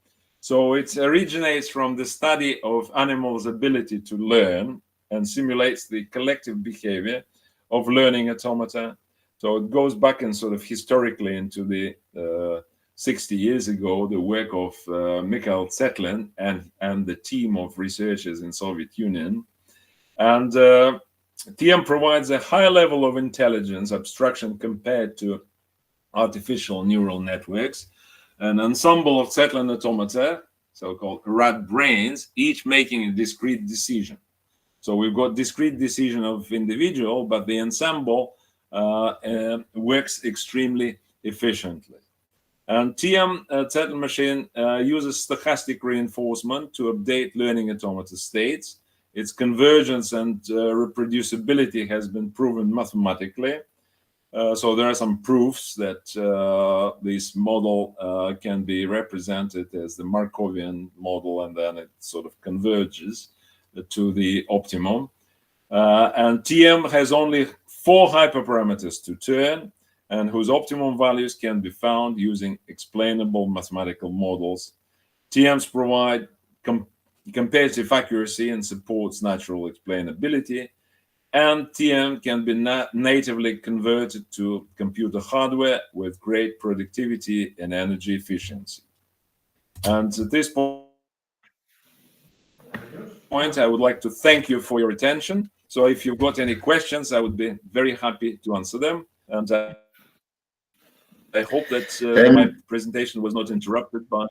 So it originates from the study of animals' ability to learn and simulates the collective behavior of learning automata. So it goes back and sort of historically into the 60 years ago, the work of Mikhail Zetlin and the team of researchers in Soviet Union. And TM provides a high level of intelligence abstraction compared to artificial neural networks. An ensemble of Zetlin automata, so-called rat brains, each making a discrete decision. So we've got discrete decision of individual, but the ensemble works extremely efficiently. And TM Zetlin machine uses stochastic reinforcement to update learning automata states. Its convergence and reproducibility has been proven mathematically. So there are some proofs that this model can be represented as the Markovian model, and then it sort of converges to the optimum. And TM has only 4 hyperparameters to turn, and whose optimum values can be found using explainable mathematical models. TMs provide comparative accuracy and supports natural explainability, and TM can be natively converted to computer hardware with great productivity and energy efficiency. And at this point, I would like to thank you for your attention. So if you've got any questions, I would be very happy to answer them. And I hope that my presentation was not interrupted by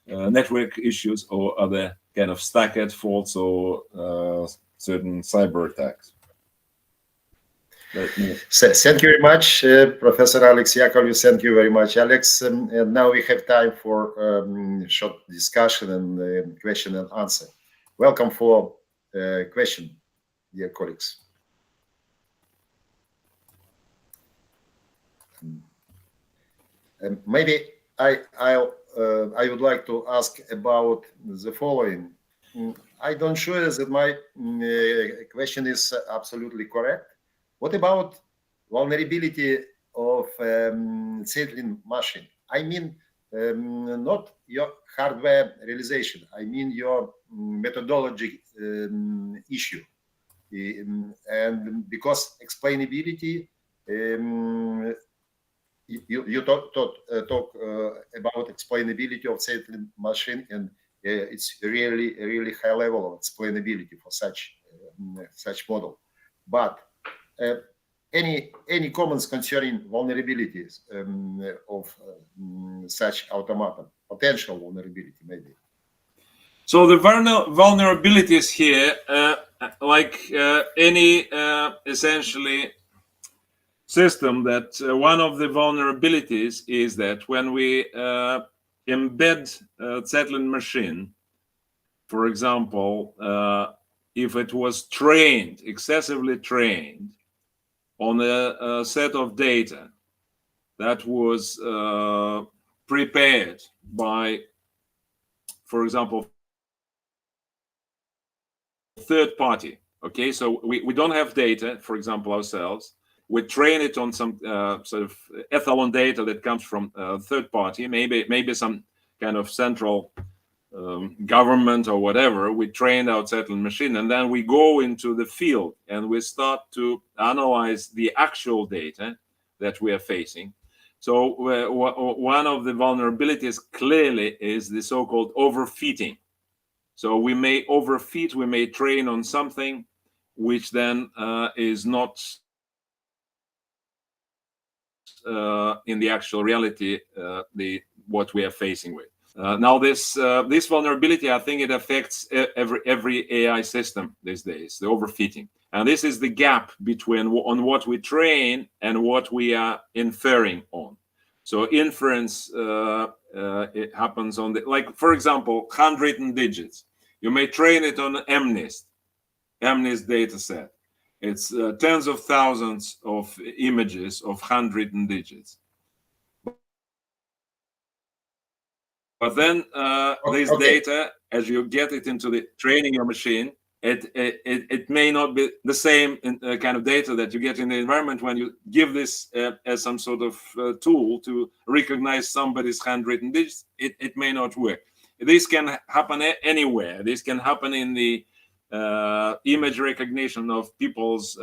network issues or other kind of stacked faults or certain cyber attacks. Thank you very much, Professor Alex Yakovlev. Thank you very much, Alex. And now we have time for short discussion and question and answer. Welcome for question, dear colleagues. Maybe I would like to ask about the following. I don't sure that my question is absolutely correct. What about vulnerability of Zetlin machine? I mean, not your hardware realization. I mean your methodology issue. And because explainability, you talk about explainability of Zetlin machine, and it's really high level of explainability for such model. But any comments concerning vulnerabilities of such automata, potential vulnerability maybe? So the vulnerabilities here, like any essentially system, that one of the vulnerabilities is that when we embed Zetlin machine, for example, if it was trained, excessively trained on a set of data that was prepared by, for example, third party. Okay, so we don't have data, for example, ourselves. We train it on some sort of ethanol data that comes from third party, maybe some kind of central government or whatever. We train our settling machine, and then we go into the field and we start to analyze the actual data that we are facing. So one of the vulnerabilities clearly is the so-called overfitting. So we may overfit, we may train on something which then is not in the actual reality what we are facing with. Now this vulnerability, I think it affects every AI system these days, the overfitting. And this is the gap between on what we train and what we are inferring on. So inference it happens on the, like, for example, handwritten digits. You may train it on MNIST data set. It's tens of thousands of images of handwritten digits. But then this data, as you get it into the training your machine, it may not be the same kind of data that you get in the environment when you give this as some sort of tool to recognize somebody's handwritten digits. It may not work. This can happen anywhere. This can happen in the image recognition of people's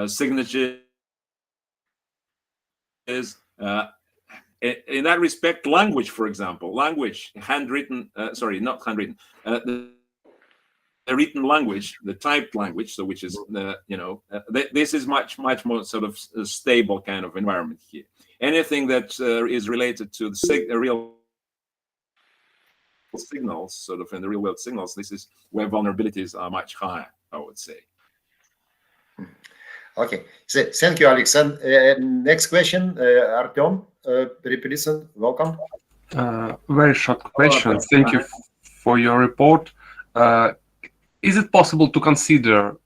signatures. In that respect, language, for example, handwritten, sorry, not handwritten, the written language, the typed language, so which is, this is much more sort of a stable kind of environment here. Anything that is related to the real signals, sort of in the real world signals, this is where vulnerabilities are much higher, I would say. Okay, so thank you, Alex. And next question, Artem, welcome. Very short question. Thank you for your report. Is it possible to consider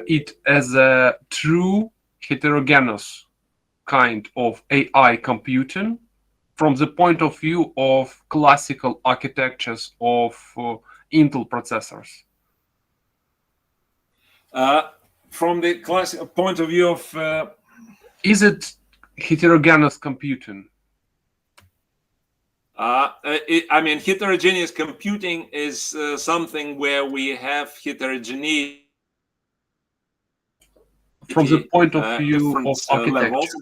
it as a true heterogeneous kind of AI computing from the point of view of classical architectures of Intel processors? From the classic point of view of... is it heterogeneous computing? I mean, heterogeneous computing is something where we have heterogeneity from the point of view of architecture. Levels.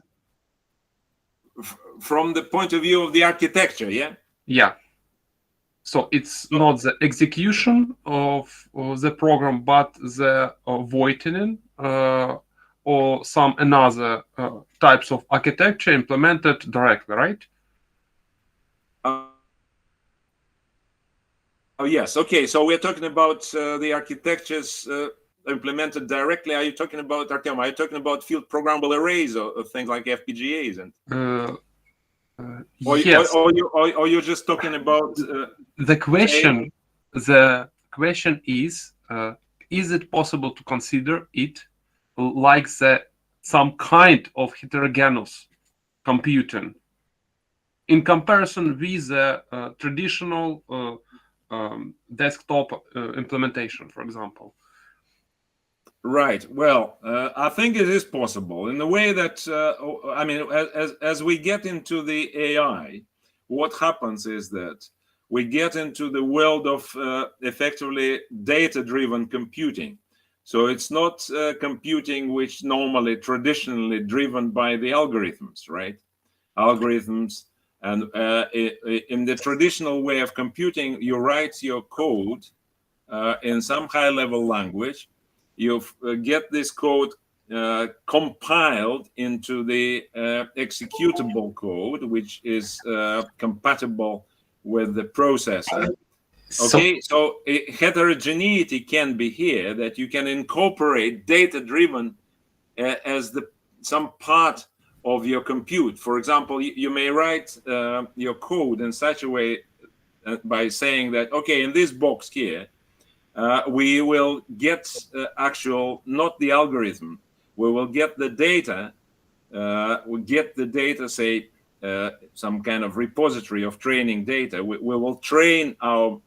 From the point of view of the architecture, yeah? Yeah. So it's not the execution of the program, but the voiding or some another types of architecture implemented directly, right? Oh, yes. Okay. So we're talking about the architectures implemented directly. Are you talking about, Artem, are you talking about field programmable arrays or things like FPGAs? And yes. Or you're just talking about the question is it possible to consider it like some kind of heterogeneous computing in comparison with the traditional desktop implementation, for example? Right. Well, I think it is possible in the way that, I mean, as we get into the AI, what happens is that we get into the world of effectively data-driven computing. So it's not computing which normally traditionally driven by the algorithms, right? Algorithms. And in the traditional way of computing, you write your code in some high-level language. You get this code compiled into the executable code, which is compatible with the processor. Okay, so heterogeneity can be here, that you can incorporate data-driven as some part of your compute. For example, you may write your code in such a way by saying that, okay, in this box here, we will get actual, not the algorithm, we will get the data, say, some kind of repository of training data. We will train our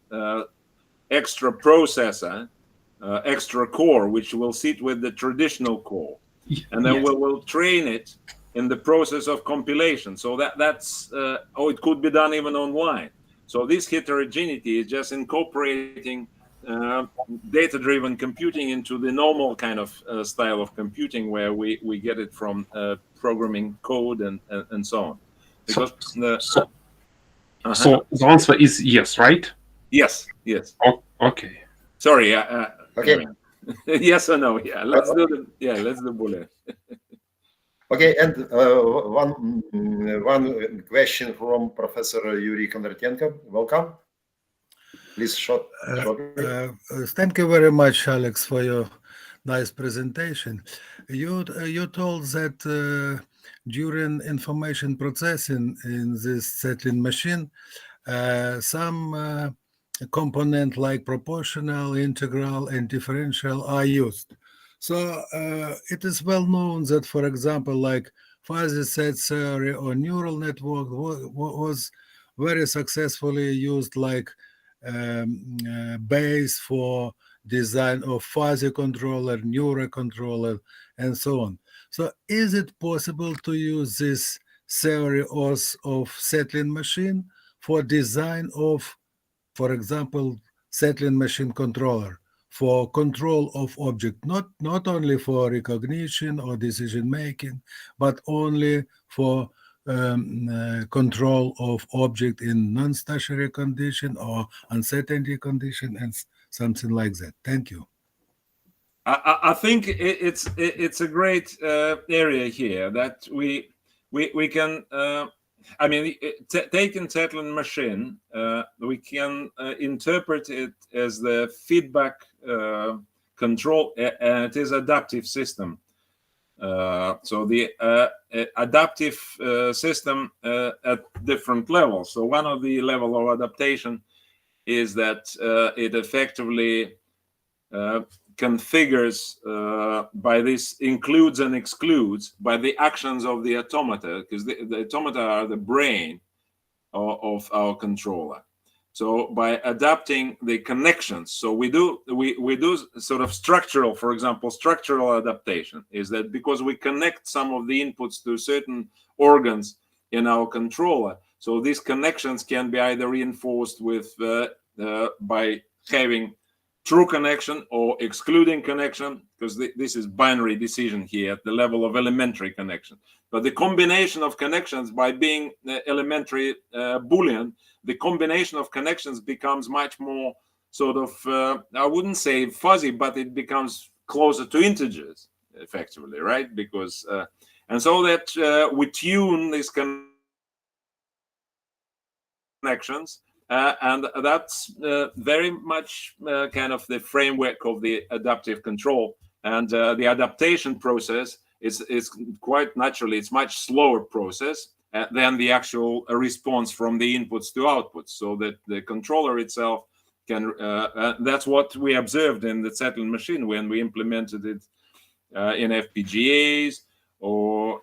extra processor, extra core, which will sit with the traditional core. And then we will train it in the process of compilation. So that's or it could be done even online. So this heterogeneity is just incorporating data-driven computing into the normal kind of style of computing, where we get it from programming code and so on. Because so the answer is yes, right? Yes. Oh, okay. Sorry. Okay. Yes or no? Yeah. Let's do Boolean. Okay, and one question from Professor Yuri Kondratenko. Welcome. Please shortly. Thank you very much, Alex, for your nice presentation. You told that during information processing in this settling machine, some component like proportional, integral, and differential are used. So it is well known that, for example, like fuzzy set theory or neural network was very successfully used like base for design of fuzzy controller, neural controller, and so on. So is it possible to use this theory of settling machine for design of, for example, settling machine controller for control of object, not only for recognition or decision making, but only for control of object in non-stationary condition or uncertainty condition and something like that. Thank you. I think it's a great area here that we can. I mean, taking settling machine, we can interpret it as the feedback control. It is adaptive system. So the adaptive system at different levels. So one of the level of adaptation is that it effectively configures by this includes and excludes by the actions of the automata, because the automata are the brain of our controller. So by adapting the connections, so we do sort of structural, for example, structural adaptation is that because we connect some of the inputs to certain organs in our controller, so these connections can be either reinforced with by having true connection or excluding connection, because this is binary decision here at the level of elementary connection. But the combination of connections, by being elementary Boolean, the combination of connections becomes much more sort of, I wouldn't say fuzzy, but it becomes closer to integers, effectively, right? Because, and so that we tune these connections, and that's very much kind of the framework of the adaptive control. And the adaptation process is quite naturally, it's much slower process than the actual response from the inputs to outputs, so that the controller itself can, that's what we observed in the settling machine when we implemented it in FPGAs or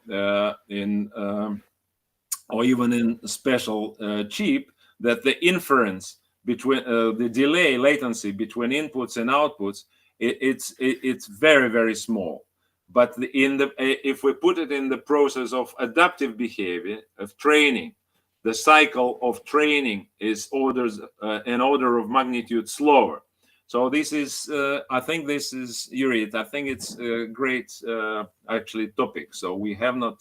or even in special chip, that the inference between the delay latency between inputs and outputs, it's very, very small. But if we put it in the process of adaptive behavior, of training, the cycle of training is an order of magnitude slower. So this is, I think this is, Yuri, I think it's a great actually topic. So we have not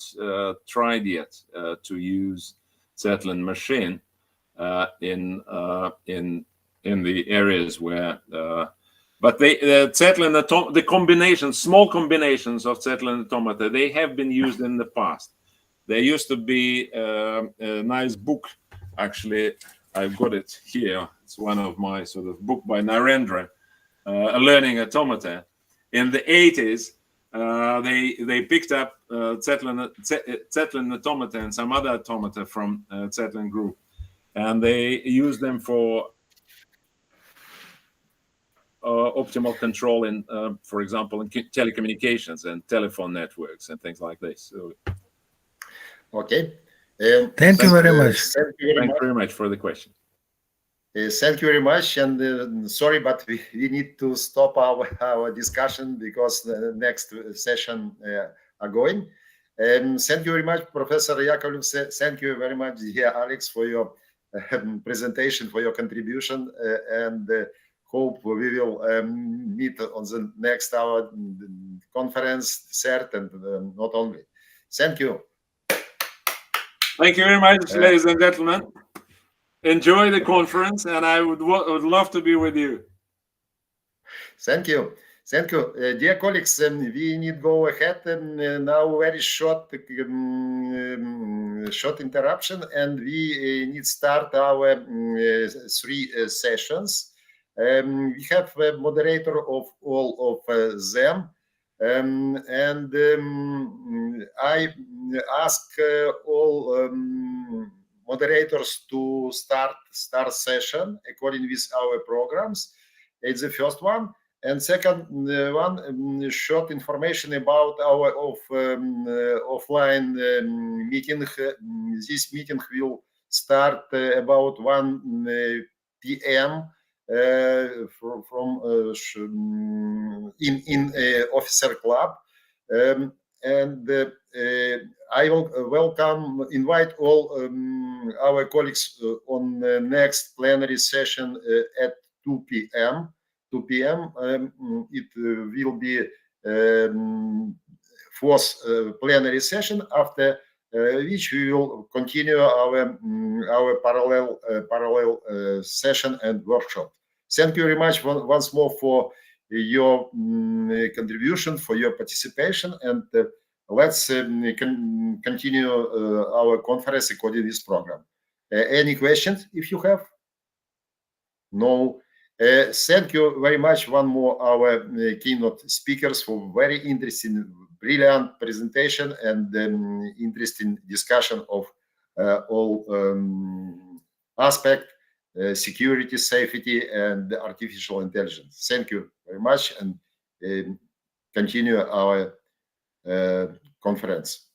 tried yet to use settling machine in the areas where, but the combinations, small combinations of settling automata, they have been used in the past. There used to be a nice book, actually, I've got it here. It's one of my sort of book by Narendra, A Learning Automata. In the 80s, they picked up settling automata and some other automata from settling group, and they used them for optimal control in, for example, in telecommunications and telephone networks and things like this. So, okay. Thank you very much. Thank you very much for the question. Thank you very much. And sorry, but we need to stop our discussion because the next session are going. Thank you very much, Professor Yakovlev. Thank you very much, dear Alex, for your presentation, for your contribution, and hope we will meet on the next hour conference, DESSERT', and not only. Thank you. Thank you very much, ladies and gentlemen. Enjoy the conference, and I would love to be with you. Thank you. Thank you. Dear colleagues, we need go ahead now very short interruption, and we need start our 3 sessions. We have a moderator of all of them, and I ask all moderators to start session according with our programs. It's the first one. And second one, short information about our offline meeting. This meeting will start about 1 p.m. from in Officer Club, and I will invite all our colleagues on the next plenary session at 2 p.m. 2 p.m. It will be fourth plenary session, after which we will continue our parallel session and workshop. Thank you very much once more for your contribution, for your participation, and let's continue our conference according to this program. Any questions if you have? No. Thank you very much one more our keynote speakers for very interesting, brilliant presentation and interesting discussion of all aspect, security, safety, and artificial intelligence. Thank you very much, and continue our conference.